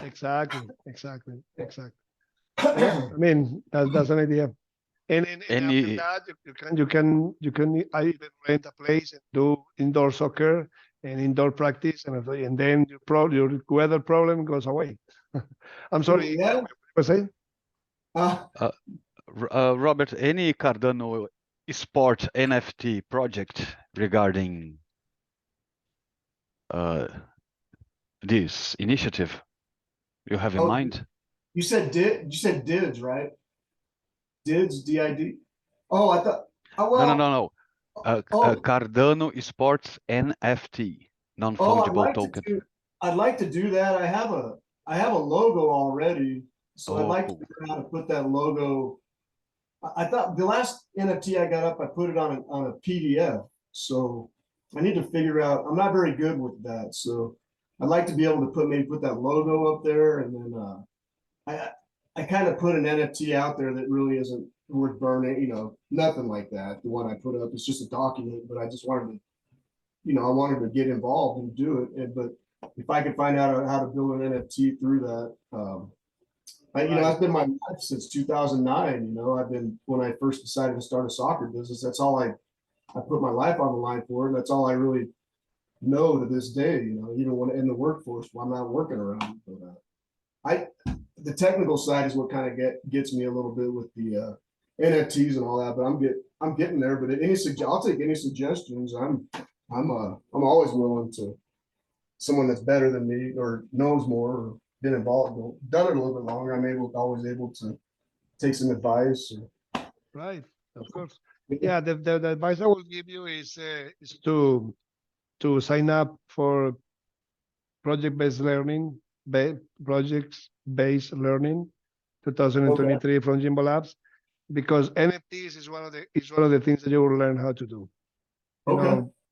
Exactly. Yeah, I mean that's an idea. And after that, you can even rent a place and do indoor soccer and indoor practice, and then your weather problem goes away. I'm sorry. Yeah. What was I saying? Uh, Robert, any Cardano sport NFT project regarding this initiative you have in oh, mind? you said DIDS, right? DIDS, DID. Oh, I thought. Oh, well. No. Oh, Cardano Sports NFT, oh, non-fungible token. I'd like to do that. I have a logo already, so I'd Oh, like to cool. figure out how to put that logo. I thought the last NFT I got up, I put it on a PDF. So I need to figure out. I'm not very good with that, so I'd like to be able to maybe put that logo up there, and then I kind of put an NFT out there that really isn't worth burning. Nothing like that. The one I put up is just a document, but I just wanted to, I wanted to get involved and do it. But if I could find out how to build an NFT through that, that's been my life since 2009. I've been, when I first decided to start a soccer business, that's all I put my life on the line for. And that's all I really know to this day, even when in the workforce, when I'm not working around. But the technical side is what kind of gets me a little bit with the NFTs and all that, but I'm getting there. But I'll take any suggestions. I'm always willing to someone that's better than me or knows more or been involved, done it a little bit longer. I'm always able to take some advice. Right, of course. Yeah, the advice I will give you is to sign up for project-based learning, projects-based learning, 2023 from Gimbalabs, because NFTs is one of the things that you will learn how to do.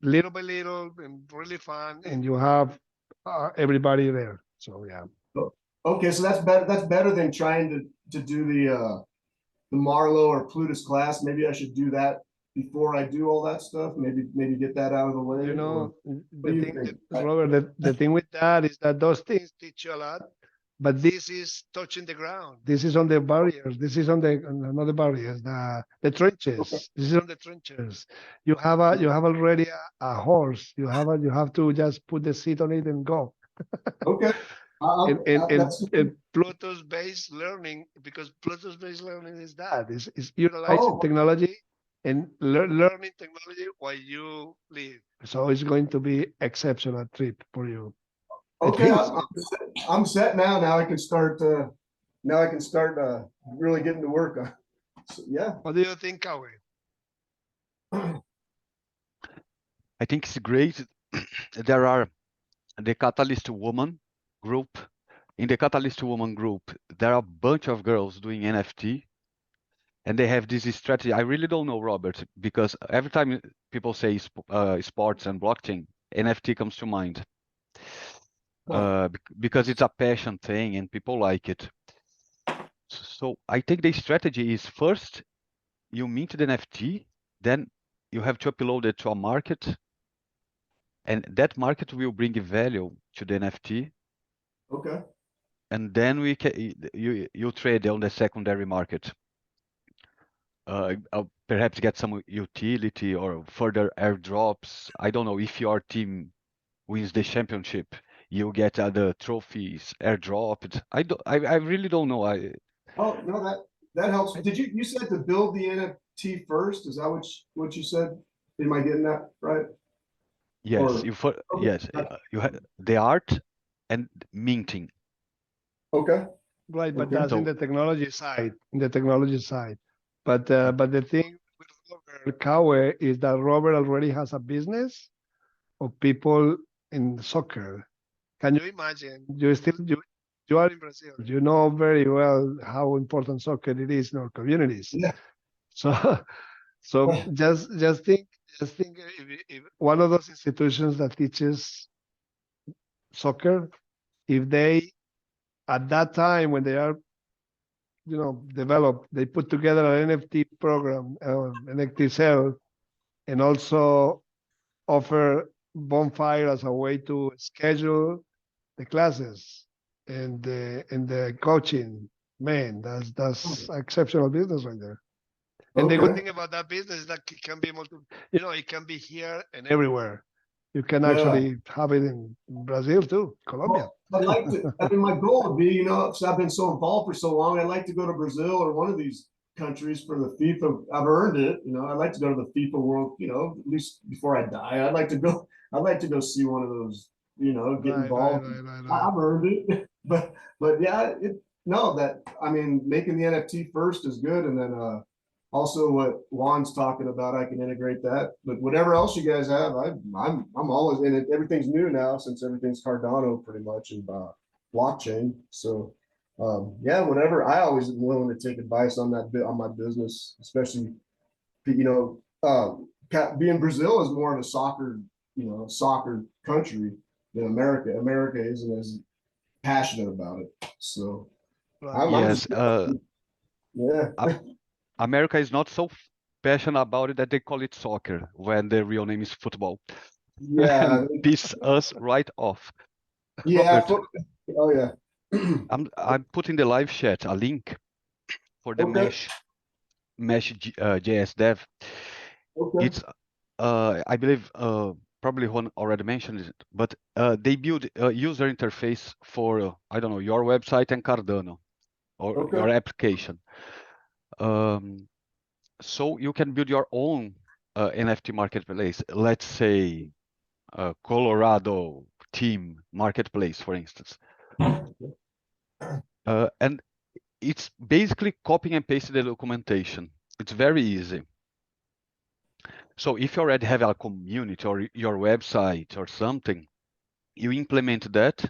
Little by little, and really fun, and you have everybody there. So yeah. Okay, so that's better. That's better than trying to do the Marlowe or Plutus class. Maybe I should do that before I do all that stuff. Maybe get that out of the way. Robert, the thing with that is that those things teach you a lot, but this is touching the ground. This is on the barriers. This is on the barriers, the trenches. Okay. This is on the trenches. You have already a horse. You have to just put the seat on it and go. Okay. And Plutus-based learning, because Plutus-based learning is that is utilizing technology and learning technology while you live. So it's going to be exceptional trip for you. Okay, I'm set now. Now I can start. Really getting to work. So, yeah. What do you think, Caue? I think it's great. There are the Catalyst Woman group. In the Catalyst Woman group, there are a bunch of girls doing NFT, and they have this strategy. I really don't know, Robert, because every time people say sports and blockchain, NFT comes to mind. Because it's a passion thing and people like it. So I think the strategy is first you mint the NFT, then you have to upload it to a market, and that market will bring value to the NFT. Okay. And then you trade on the secondary market. Perhaps get some utility or further airdrops. I don't know, if your team wins the championship, you get other trophies airdropped. I really don't know. Oh no, that helps. Did you said to build the NFT first? Is that what you said? Am I getting that right? Yes, yes, you have the art and minting. Okay. Right, but that's in the technology side. But the thing with Robert Caue is that Robert already has a business of people in soccer. Can you imagine? You are in Brazil. You know very well how important soccer it is in our communities. Yeah. So just think if one of those institutions that teaches soccer, if they at that time when they are developed, they put together an NFT program, NFT sale, and also offer Bonfire as a way to schedule the classes and the coaching. Man, that's exceptional business right there. And the good thing about that business is that it can be it can be here and everywhere. You can Yeah. actually have it in Brazil too, Colombia. Well, I'd like to, I mean, my goal would be, you know, so I've been so involved for so long, I'd like to go to Brazil or one of these countries for the FIFA. I've earned it, you know, I'd like to go to the FIFA World, you know, at least before I die. I'd like to go see one of those, you know, get involved. I've earned it. But yeah, no, that, I mean, making the NFT first is good. And then also what Juan's talking about, I can integrate that. But whatever else you guys have, I'm always in it. Everything's new now since everything's Cardano pretty much and blockchain. So yeah, whatever. I always am willing to take advice on that bit on my business, especially, you know, being Brazil is more of a soccer, you know, soccer country than America. America isn't as passionate about it. So Yes, yeah. America is not so passionate about it that they call it soccer when the real name is football. Yeah. Piss us right off. Yeah. Robert, Oh yeah. I'm putting the live chat a link for the Okay. MeshJS dev. Okay. It's I believe probably Juan already mentioned it, but they build a user interface for I don't know, your website and Cardano or your application. So you can build your own NFT marketplace. Let's say Colorado team marketplace, for instance. And it's basically copying and pasting the documentation. It's very easy. So if you already have a community or your website or something, you implement that.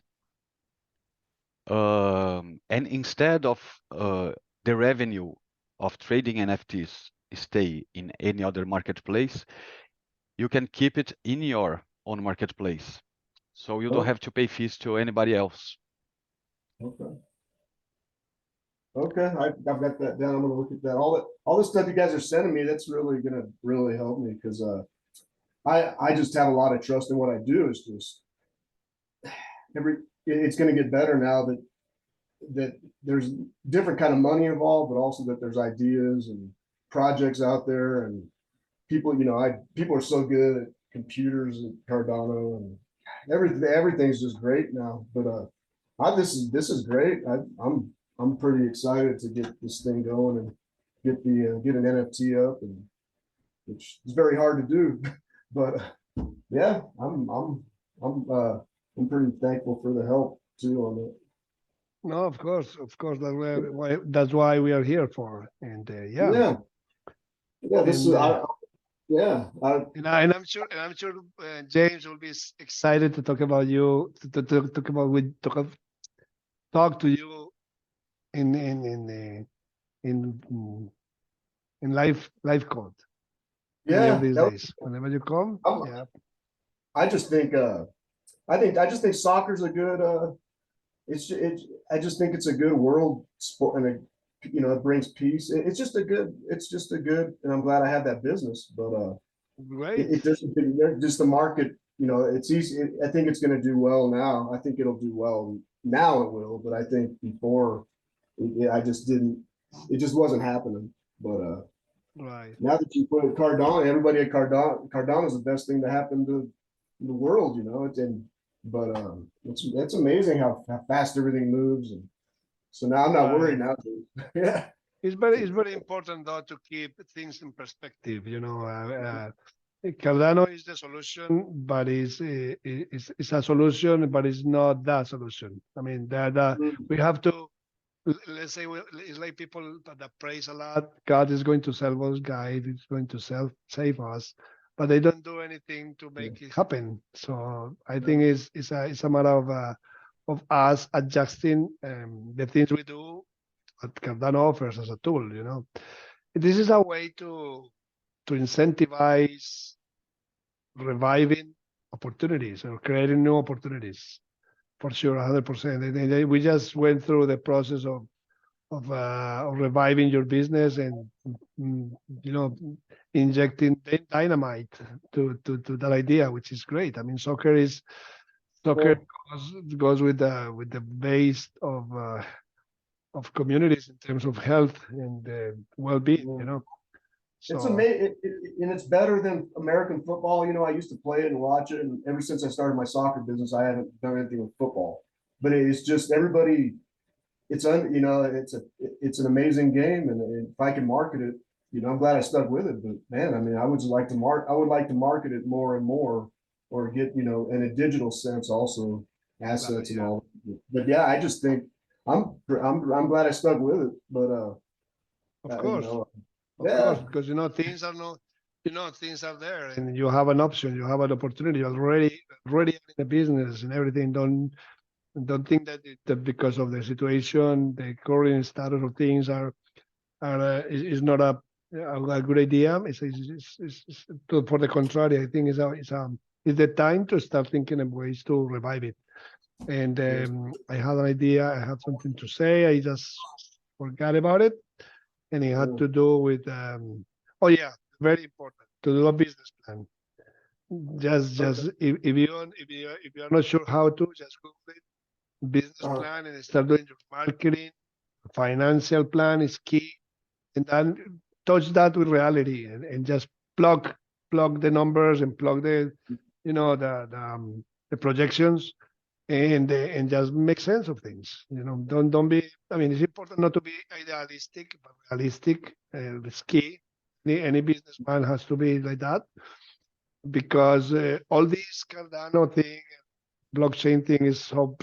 And instead of the revenue of trading NFTs stay in any other marketplace, you can keep it in your own marketplace. So you don't have to pay fees to anybody else. Okay. Okay, I've got that down. I'm gonna look at that. All this stuff you guys are sending me, that's really gonna really help me because I just have a lot of trust in what I do. It's just it's gonna get better now that there's different kind of money involved, but also that there's ideas and projects out there and people, you know, people are so good at computers and Cardano and everything's just great now. But this is great. I'm pretty excited to get this thing going and get an NFT up, and which is very hard to do. But yeah, I'm pretty thankful for the help too on it. No, of course, that's why we are here for. And yeah, this is and I'm sure James will be excited to talk about you to talk to you in live code. Yeah, these days whenever you come. Yeah, I just think soccer's a good I just think it's a good world sport, and it brings peace. It's just a good, and I'm glad I have that business. But right. It doesn't just the market. You know, it's easy. I think it's going to do well now. I think it'll do well now. It will, but I think before, I just didn't. It just wasn't happening. But right now that you put Cardano, everybody at Cardano is the best thing to happen to the world. You know, it's amazing how fast everything moves, and so now I'm not worried now. Yeah, it's very important though to keep things in perspective. You know, Cardano is the solution, but it's a solution, but it's not the solution. I mean, we have to, let's say, it's like people that praise a lot. God is going to save us. God is going to save us, but they don't do anything to make it happen. So I think it's a matter of us adjusting the things we do, what Cardano offers as a tool. You know, this is a way to incentivize reviving opportunities or creating new opportunities. For sure, 100%. We just went through the process of reviving your business and injecting dynamite to that idea, which is great. I mean, soccer goes with the base of communities in terms of health and well-being. You know, It's So amazing, and it's better than American football. You know, I used to play it and watch it, and ever since I started my soccer business, I haven't done anything with football. But it's just everybody. It's you know, it's an amazing game, and if I can market it, you know, I'm glad I stuck with it. But man, I mean, I would like to market it more and more, or get, you know, in a digital sense also, assets and all. But yeah, I just think I'm glad I stuck with it. But of course. you know, Of course, because you know things are not, you know, things are there, and you have an option, you have an opportunity. You're already in the business and everything. Don't think that, that because of the situation, the current status of things is not a good idea. For the contrary, I think it's the time to start thinking of ways to revive it. And I had an idea, I had something to say, I just forgot about it. And it had to do with, oh yeah, very important, to do a business plan. Just if you're not sure how to, just Google it, business plan, and start doing your marketing. Financial plan is key, and then touch that with reality, and just plug the numbers and plug the, you know, the projections, and just make sense of things. You know, don't be. I mean, it's important not to be idealistic, but realistic. It's key. Any businessman has to be like that, because all this Cardano thing, blockchain thing is so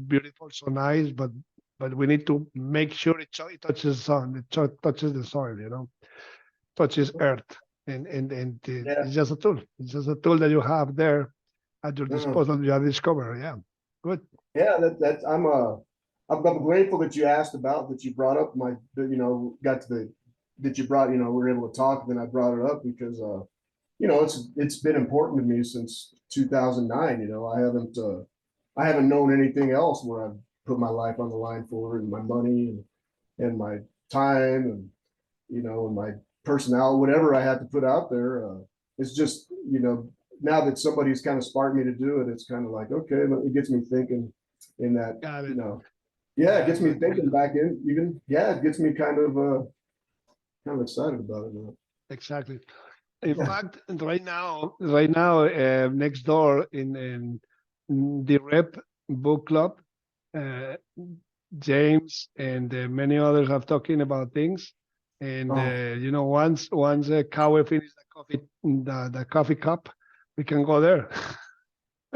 beautiful, so nice, but we need to make sure it touches the sun, touches the soil. You know, touches earth, and it's just a tool. It's just a tool that you have there at your disposal. You have discovered. Yeah. Good. Yeah, I'm grateful that you asked about, that you brought up my, you know, that you brought, you know, we were able to talk, and then I brought it up because you know, it's been important to me since 2009. You know, I haven't known anything else where I've put my life on the line for, and my money, and my time, and, you know, and my personality, whatever I have to put out there. It's just, you know, now that somebody's kind of sparked me to do it, it's kind of like, okay, it gets me thinking in that, you know, yeah, it gets me thinking back in, even, yeah, it gets me kind of excited about it now. Exactly. In fact, right now, next door in the Rep Book Club, James and many others have talking about things. And you know, once Caue finishes the coffee cup, we can go there.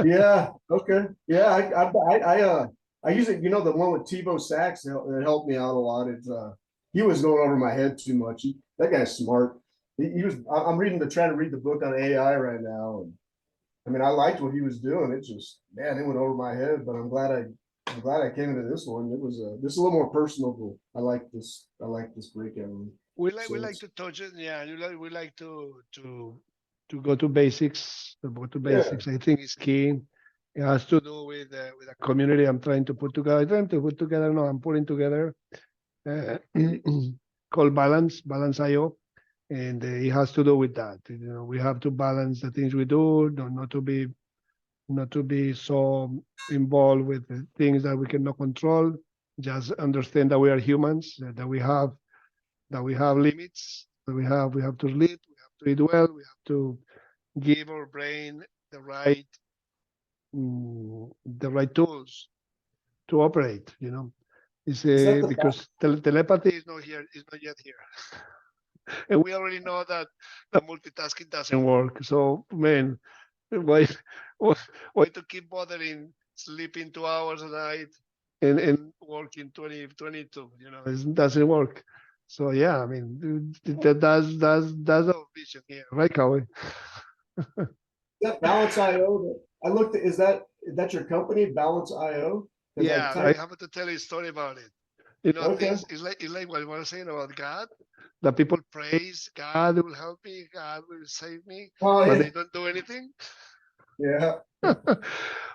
Yeah. Okay. Yeah. I use it. You know, the one with TiVo Sachs that helped me out a lot. It's he was going over my head too much. That guy's smart. He was. I'm trying to read the book on AI right now, and I mean, I liked what he was doing. It just, man, it went over my head. But I'm glad I came into this one. It was this is a little more personable. I like this breakout. We like to touch it. Yeah, we like to go to basics. To go to basics, I think is key. It has to do with a community I'm trying to put together. No, I'm putting together called Balance.io, and it has to do with that. You know, we have to balance the things we do, not to be so involved with the things that we cannot control. Just understand that we are humans, that we have limits, that we have to sleep, we have to eat well, we have to give our brain the right tools to operate. You know, it's because telepathy is not yet here, and we already know that multitasking doesn't work. So man, why to keep bothering sleeping 2 hours a night and working 22? You know, it doesn't work. So yeah, I mean, that's our vision here, right, Caue? That Balance.io. I looked at, is that your company, Balance.io? Yeah, I have to tell you a story about it. You know, Okay. it's like what I was saying about God. That people praise God will help me, God will save me, but they don't do anything. Yeah.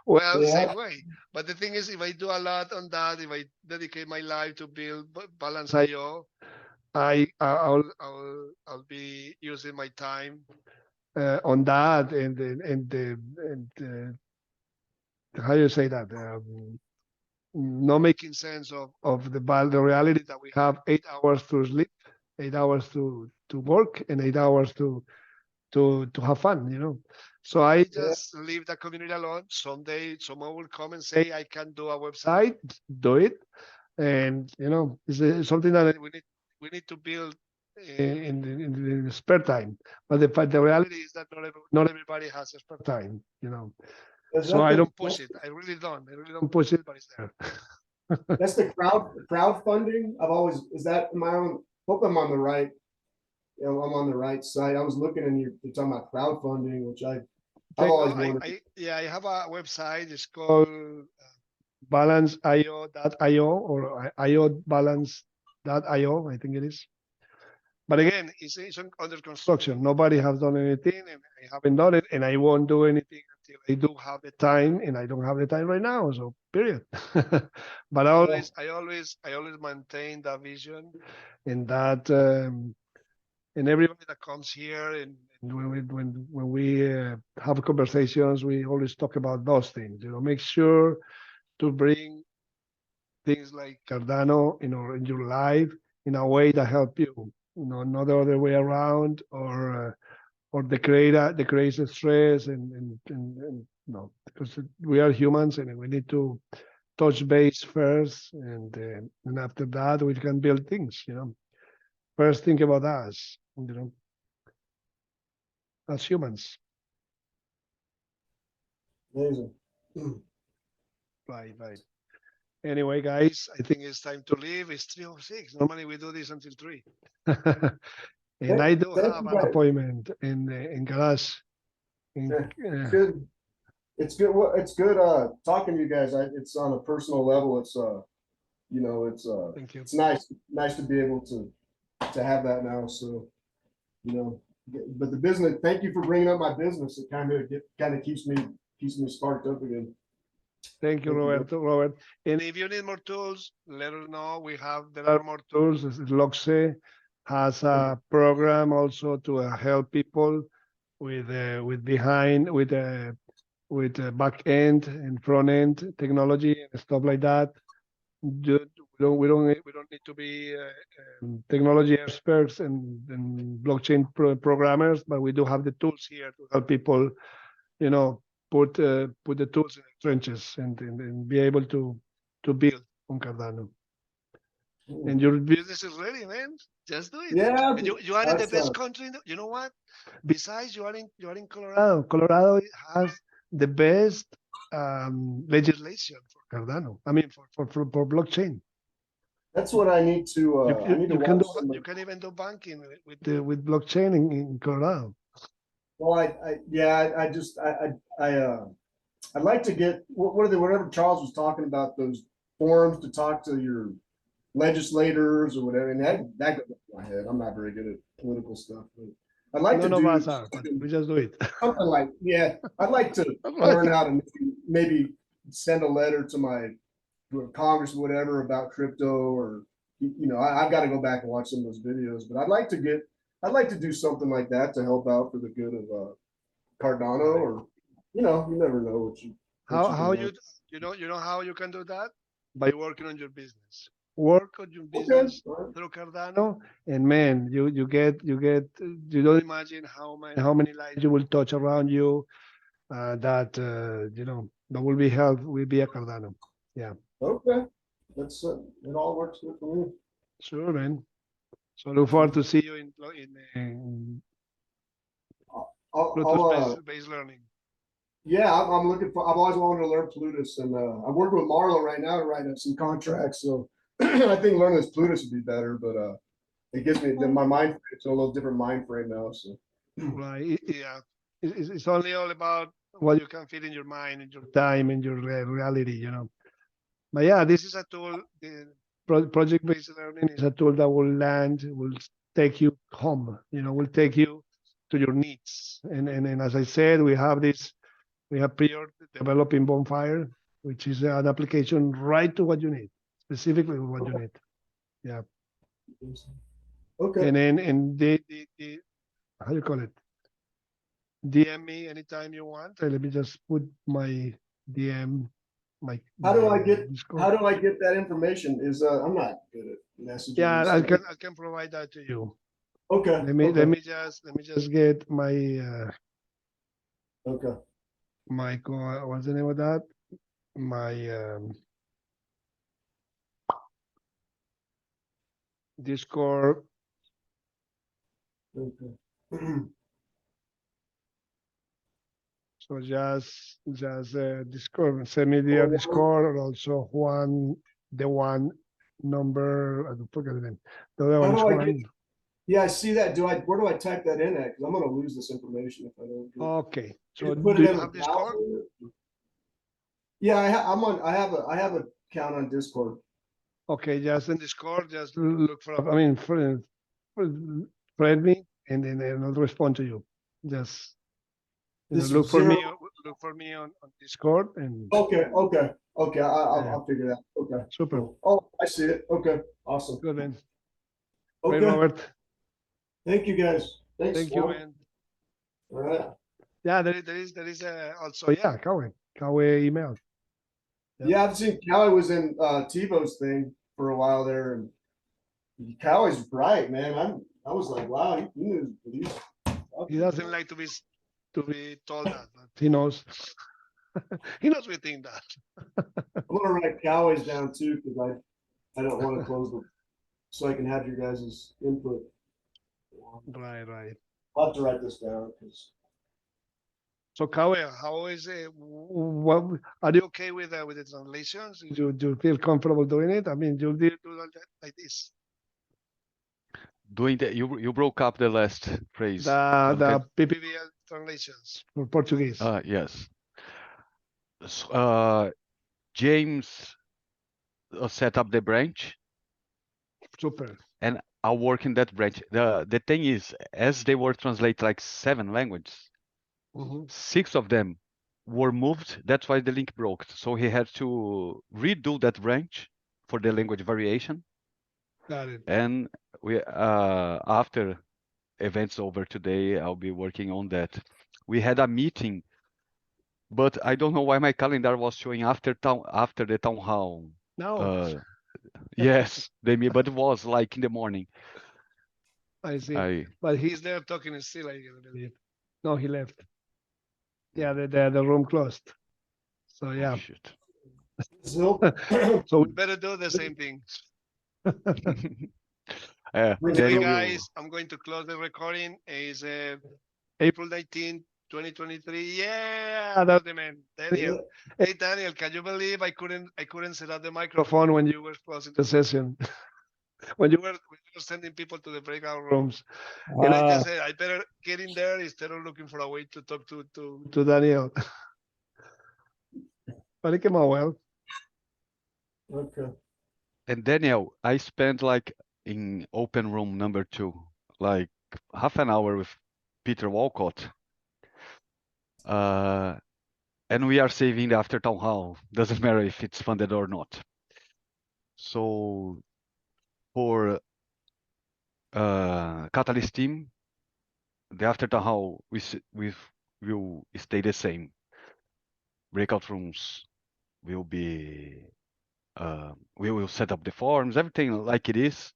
Well, same way. But the thing is, if I do a lot on that, if I dedicate my life to build Balance.io, I'll be using my time on that, and how do you say that? Not making sense of the reality that we have 8 hours to sleep, 8 hours to work and 8 hours to have fun, you know. So I just leave the community alone. Someday someone will come and say, I can do a website, do it. And, you know, it's something that we need to build in the spare time. But the reality is that not everybody has a spare time, you know. So I don't push it. I really don't push it, but it's there. That's the crowdfunding. Hope I'm on the right. You know, I'm on the right site. I was looking and you're talking about crowdfunding, which I've always wanted. I have a website. It's called balanceio.io or iobalance.io, I think it is. But again, it's under construction. Nobody has done anything, and I haven't done it, and I won't do anything until I do have the time, and I don't have the time right now. So period. But I always maintain that vision, and that, and everybody that comes here, and when we have conversations, we always talk about those things. You know, make sure to bring things like Cardano in your life in a way that help you. You know, not the other way around, or the create stress and no, because we are humans and we need to touch base first, and after that we can build things. You know, first think about us. You know, as humans. Amazing. Right. Anyway, guys, I think it's time to leave. It's 3:06. Normally we do this until 3. And I do have an appointment in garage. Good. It's good. It's good talking to you guys. It's on a personal level. It's you know, Thank you. it's nice to be able to have that now. So, you know, but the business. Thank you for bringing up my business. It kind of keeps me sparked up again. Thank you, Robert. And if you need more tools, let us know. There are more tools. Lovelece has a program also to help people with back end and front end technology and stuff like that. We don't need to be technology experts and blockchain programmers, but we do have the tools here to help people, you know, put the tools in the trenches and be able to build on Cardano. And your business is ready, man. Just do it. Yeah. You are in the best country. You know what? Besides, you are in Colorado. Colorado has the best legislation for Cardano. I mean, for blockchain. That's what I need to. You can even do banking with blockchain in Colorado. Well, I'd like to get whatever Charles was talking about, those forums to talk to your legislators or whatever, and that goes over my head. I'm not very good at political stuff, but I'd like to do. None of us are, but we just do it. Something like, I'd like to learn how to maybe send a letter to my Congress or whatever about crypto, or you know, I've got to go back and watch some of those videos, but I'd like to do something like that to help out for the good of Cardano, or you know, you never know how you can do that by working on your business. Work on your business through Cardano, and man, you don't imagine how many lives you will touch around you. That you know, that will be a Cardano. Yeah. Okay, that's it. All works good for me. Sure, man. So look forward to see you in Plutus-based learning. Yeah, I'm looking for. I've always wanted to learn Plutus, and I'm working with Marlo right now to write up some contracts. So I think learning this Plutus would be better, but it gives me my mind. It's a little different mind frame now. So right, yeah, it's only all about what you can fit in your mind and your time and your reality, you know. But yeah, this is a tool. Project-based learning is a tool that will take you home. You know, will take you to your needs. And as I said, we have Piotr developing Bonfire, which is an application right to what you need, specifically what you need. Yeah. okay. And then the how you call it? DM me anytime you want. Let me just put my DM. How do I get that information? I'm not good at messaging. Yeah, I can provide that to you. Okay. Let me just get my Okay. what's the name of that? My Discord. Okay. So just Discord. Send me the Discord, or also the one number. I don't forget the name. The other one is How do I Juan. Yeah, I see that. Where do I type that in at? Because I'm gonna lose this information if I don't do it. Okay. So Just put do it you in the have Discord? browser? Yeah, I have an account on Discord. Okay, just in Discord, just look for. I mean, friend me, and then I'll respond to you. Just This look is for me. zero. Look for me on Discord, and Okay. Yeah. I'll figure that. Okay. Super. Cool. Oh, I see it. Okay. Awesome. Good, man. Great, Okay. Robert. Thank you guys. Thanks. Thank you, Juan. man. All right. Yeah, there is also, yeah, Caue email. Yeah. Yeah, I've seen Caue was in Tebow's thing for a while there, and Caue's bright, man. I was like, wow, he knew what He doesn't like to be told that, but he knows. He knows we think that. I'm gonna write Caue's down too because I don't want to close them, so I can have your guys' input. Right. I'll have to write this down because So Caue, how is it? What are you okay with the translations? Do you feel comfortable doing it? I mean, you did do that like this. Doing that, you broke up the last phrase. The PPBL translations for Portuguese. Yes. James set up the branch, Super. and I'll work in that branch. The thing is, as they were translated like 7 languages, 6 of them were moved. That's why the link broke. So he had to redo that branch for the language variation. Got it. And we after events over today, I'll be working on that. We had a meeting, but I don't know why my calendar was showing after the town hall. No, Yes, but it was like in the morning. I see. But he's there talking still, I believe. No, he left. Yeah, the room closed. So yeah. Oh, shit. So we better do the same thing. Anyway, Then guys, I'm going to close the recording. It's April 19, 2023. Yeah, that's the man, Daniel. Hey, Daniel, can you believe I couldn't set up the microphone when you were closing the session? when you were sending people to the breakout rooms, and I just said I better get in there instead of looking for a way to talk to Daniel. But it came out well. okay. And Daniel, I spent like in open room number 2, like half an hour with Peter Walcott. And we are saving the after town hall. Doesn't matter if it's funded or not. So for Catalyst team, the after town hall will stay the same. Breakout rooms will be we will set up the forums, everything like it is.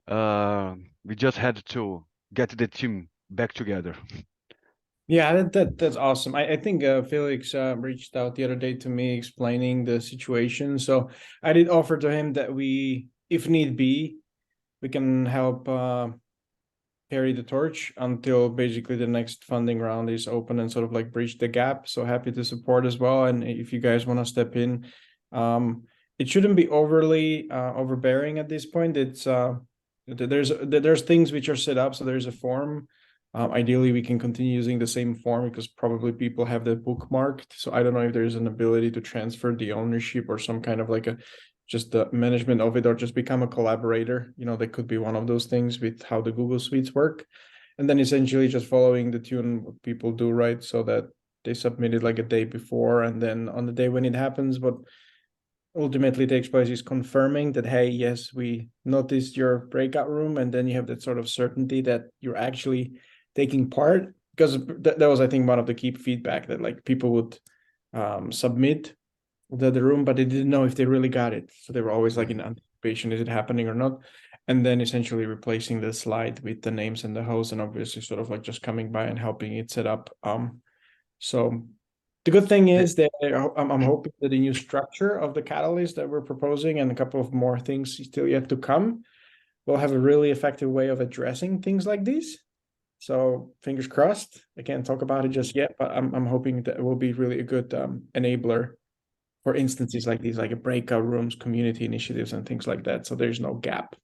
We just had to get the team back together. Yeah, that's awesome. I think Felix reached out the other day to me explaining the situation. So I did offer to him that we, if need be, we can help carry the torch until basically the next funding round is open and sort of like bridge the gap. So happy to support as well. And if you guys want to step in, it shouldn't be overly overbearing at this point. It's there's things which are set up. So there's a form. Ideally, we can continue using the same form because probably people have that bookmarked. So I don't know if there's an ability to transfer the ownership or some kind of like just the management of it, or just become a collaborator. You know, that could be one of those things with how the Google Suites work. And then essentially just following the tune what people do, right? So that they submit it like a day before, and then on the day when it happens, what ultimately takes place is confirming that, hey, yes, we noticed your breakout room, and then you have that sort of certainty that you're actually taking part, because that was, I think, one of the key feedback, that like people would submit the room, but they didn't know if they really got it. So they were always like in anticipation, is it happening or not? and then essentially replacing the slide with the names and the host, and obviously sort of like just coming by and helping it set up. So the good thing is that I'm hoping that the new structure of the catalyst that we're proposing and a couple of more things still yet to come will have a really effective way of addressing things like these. So fingers crossed. I can't talk about it just yet, but I'm hoping that it will be really a good enabler for instances like these, like a breakout rooms, community initiatives, and things like that. So there's no gap.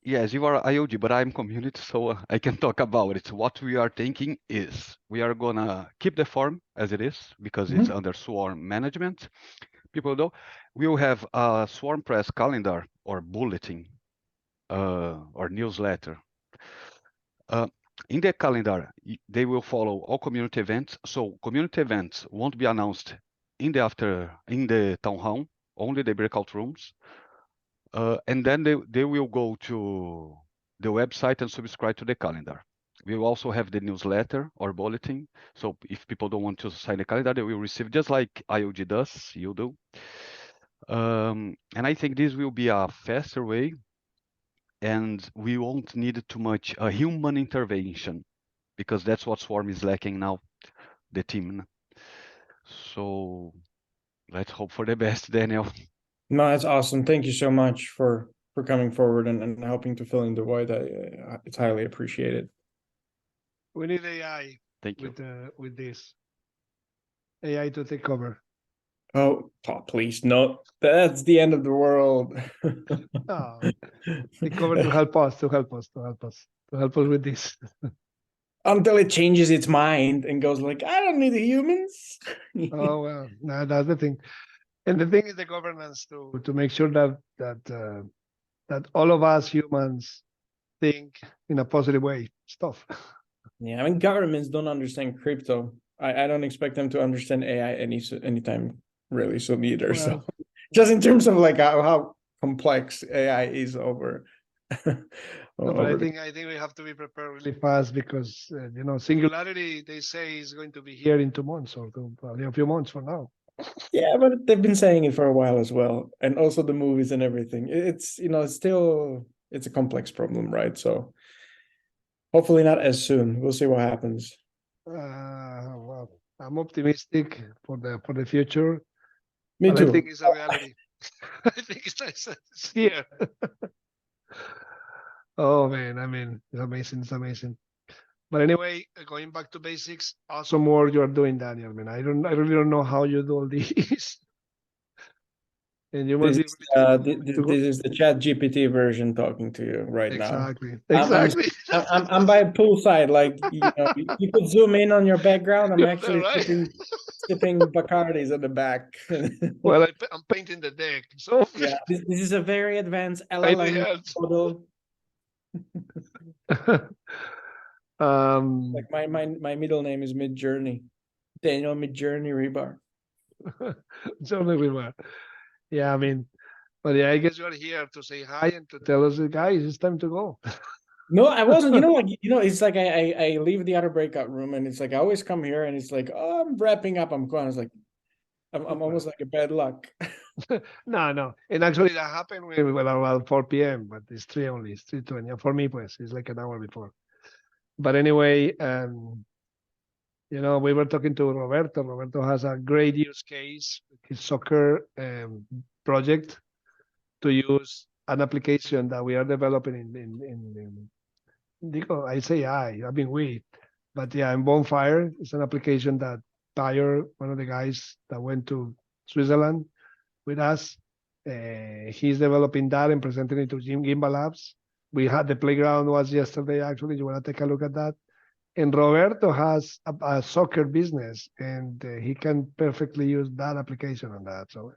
Yes, you are IoT, but I'm community, so I can talk about it. What we are thinking is we are gonna keep the form as it is because it's under Swarm management. People know we will have a Swarm Press calendar or bulletin or newsletter. In the calendar, they will follow all community events. So community events won't be announced in the town hall, only the breakout rooms. And then they will go to the website and subscribe to the calendar. We will also have the newsletter or bulletin. So if people don't want to sign the calendar, they will receive just like IOG does, you do. And I think this will be a faster way, and we won't need too much human intervention because that's what Swarm is lacking now, the team. So let's hope for the best, Daniel. No, that's awesome. Thank you so much for coming forward and helping to fill in the void. It's highly appreciated. We need AI Thank you. with this. AI to take over. Oh, please, no. That's the end of the world. Oh, take over to help us with this. Until it changes its mind and goes like, I don't need the humans. Oh well, no, that's the thing. And the thing is the governance to make sure that all of us humans think in a positive way. Stuff. Yeah, I mean, governments don't understand crypto. I don't expect them to understand AI anytime really soon either. Well, so just in terms of like how complex AI is over. No, but I think we have to be prepared really fast because singularity they say is going to be here in 2 months or probably a few months from now. Yeah, but they've been saying it for a while as well, and also the movies and everything. It's it's a complex problem, right? So hopefully not as soon. We'll see what happens. Well, I'm optimistic for the future. Me too. I think it's a reality. I think it's here. Oh man, I mean, it's amazing. It's amazing. But anyway, going back to basics, awesome work you are doing, Daniel. Man, I really don't know how you do all this. And you must This is the Chat GPT version talking to you right now. Exactly. I'm by a poolside, like you could zoom in on your background. I'm actually sipping Bacardis at the back. Well, I'm painting the deck. So yeah, this is a very advanced LLM model. Like my middle name is Midjourney. Daniel Midjourney Rebar. Journey Rebar. Yeah, I mean, but yeah, I guess you're here to say hi and to tell us, guys, it's time to go. No, I wasn't. It's like I leave the other breakout room and it's like I always come here and it's like, oh, I'm wrapping up. I'm going. It's like I'm almost like a bad luck. No. And actually that happened around 4 p.m., but it's 3 only. It's 3:20. For me, pues, it's like an hour before. But anyway, we were talking to Roberto. Roberto has a great use case, his soccer project, to use an application that we are developing in I say I mean we, but yeah, in Bonfire, it's an application that Tyre, one of the guys that went to Switzerland with us, he's developing that and presenting it to Gimbalabs. We had the playground was yesterday, actually. You want to take a look at that? And Roberto has a soccer business, and he can perfectly use that application on that. So,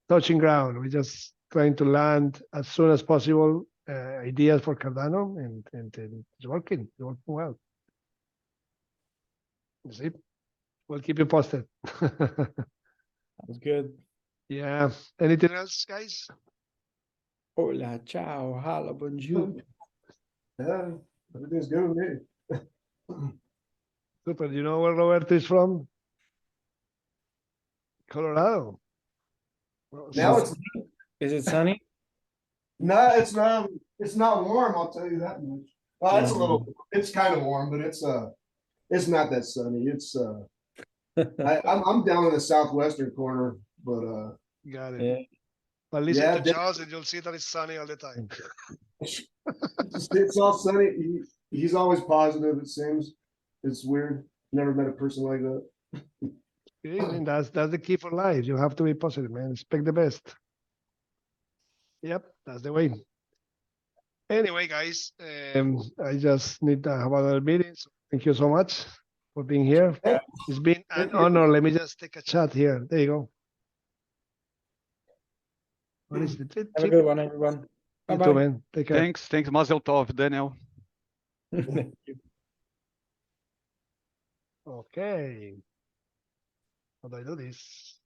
touching ground. We're just trying to land as soon as possible ideas for Cardano, and it's working. It's working well. See? We'll keep you posted. That's good. Yeah. Anything else, guys? Hola, ciao, hello, bonjour. Yeah, everything's good with me. Super. You know where Roberto is from? Colorado. Now it's Is it sunny? No, it's not. It's not warm. I'll tell you that much. Well, it's a little. It's kind of warm, but it's not that sunny. It's I'm down in the southwestern corner, but Got it. Yeah. But listen Yeah, to Charles and you'll see that it's sunny all the time. it's all sunny. He's always positive. It seems. It's weird. Never met a person like that. Yeah, and that's the key for life. You have to be positive, man. Expect the best. Yep, that's the way. Anyway, guys, I just need to have another meeting. So thank you so much for being here. Hey, It's been an thank you. honor. Let me just take a chat here. There you go. What is it? Have a good one, everyone. You Bye too, bye. man. Take care. Thanks, Mazel Tov, Daniel. Okay. How do I do this?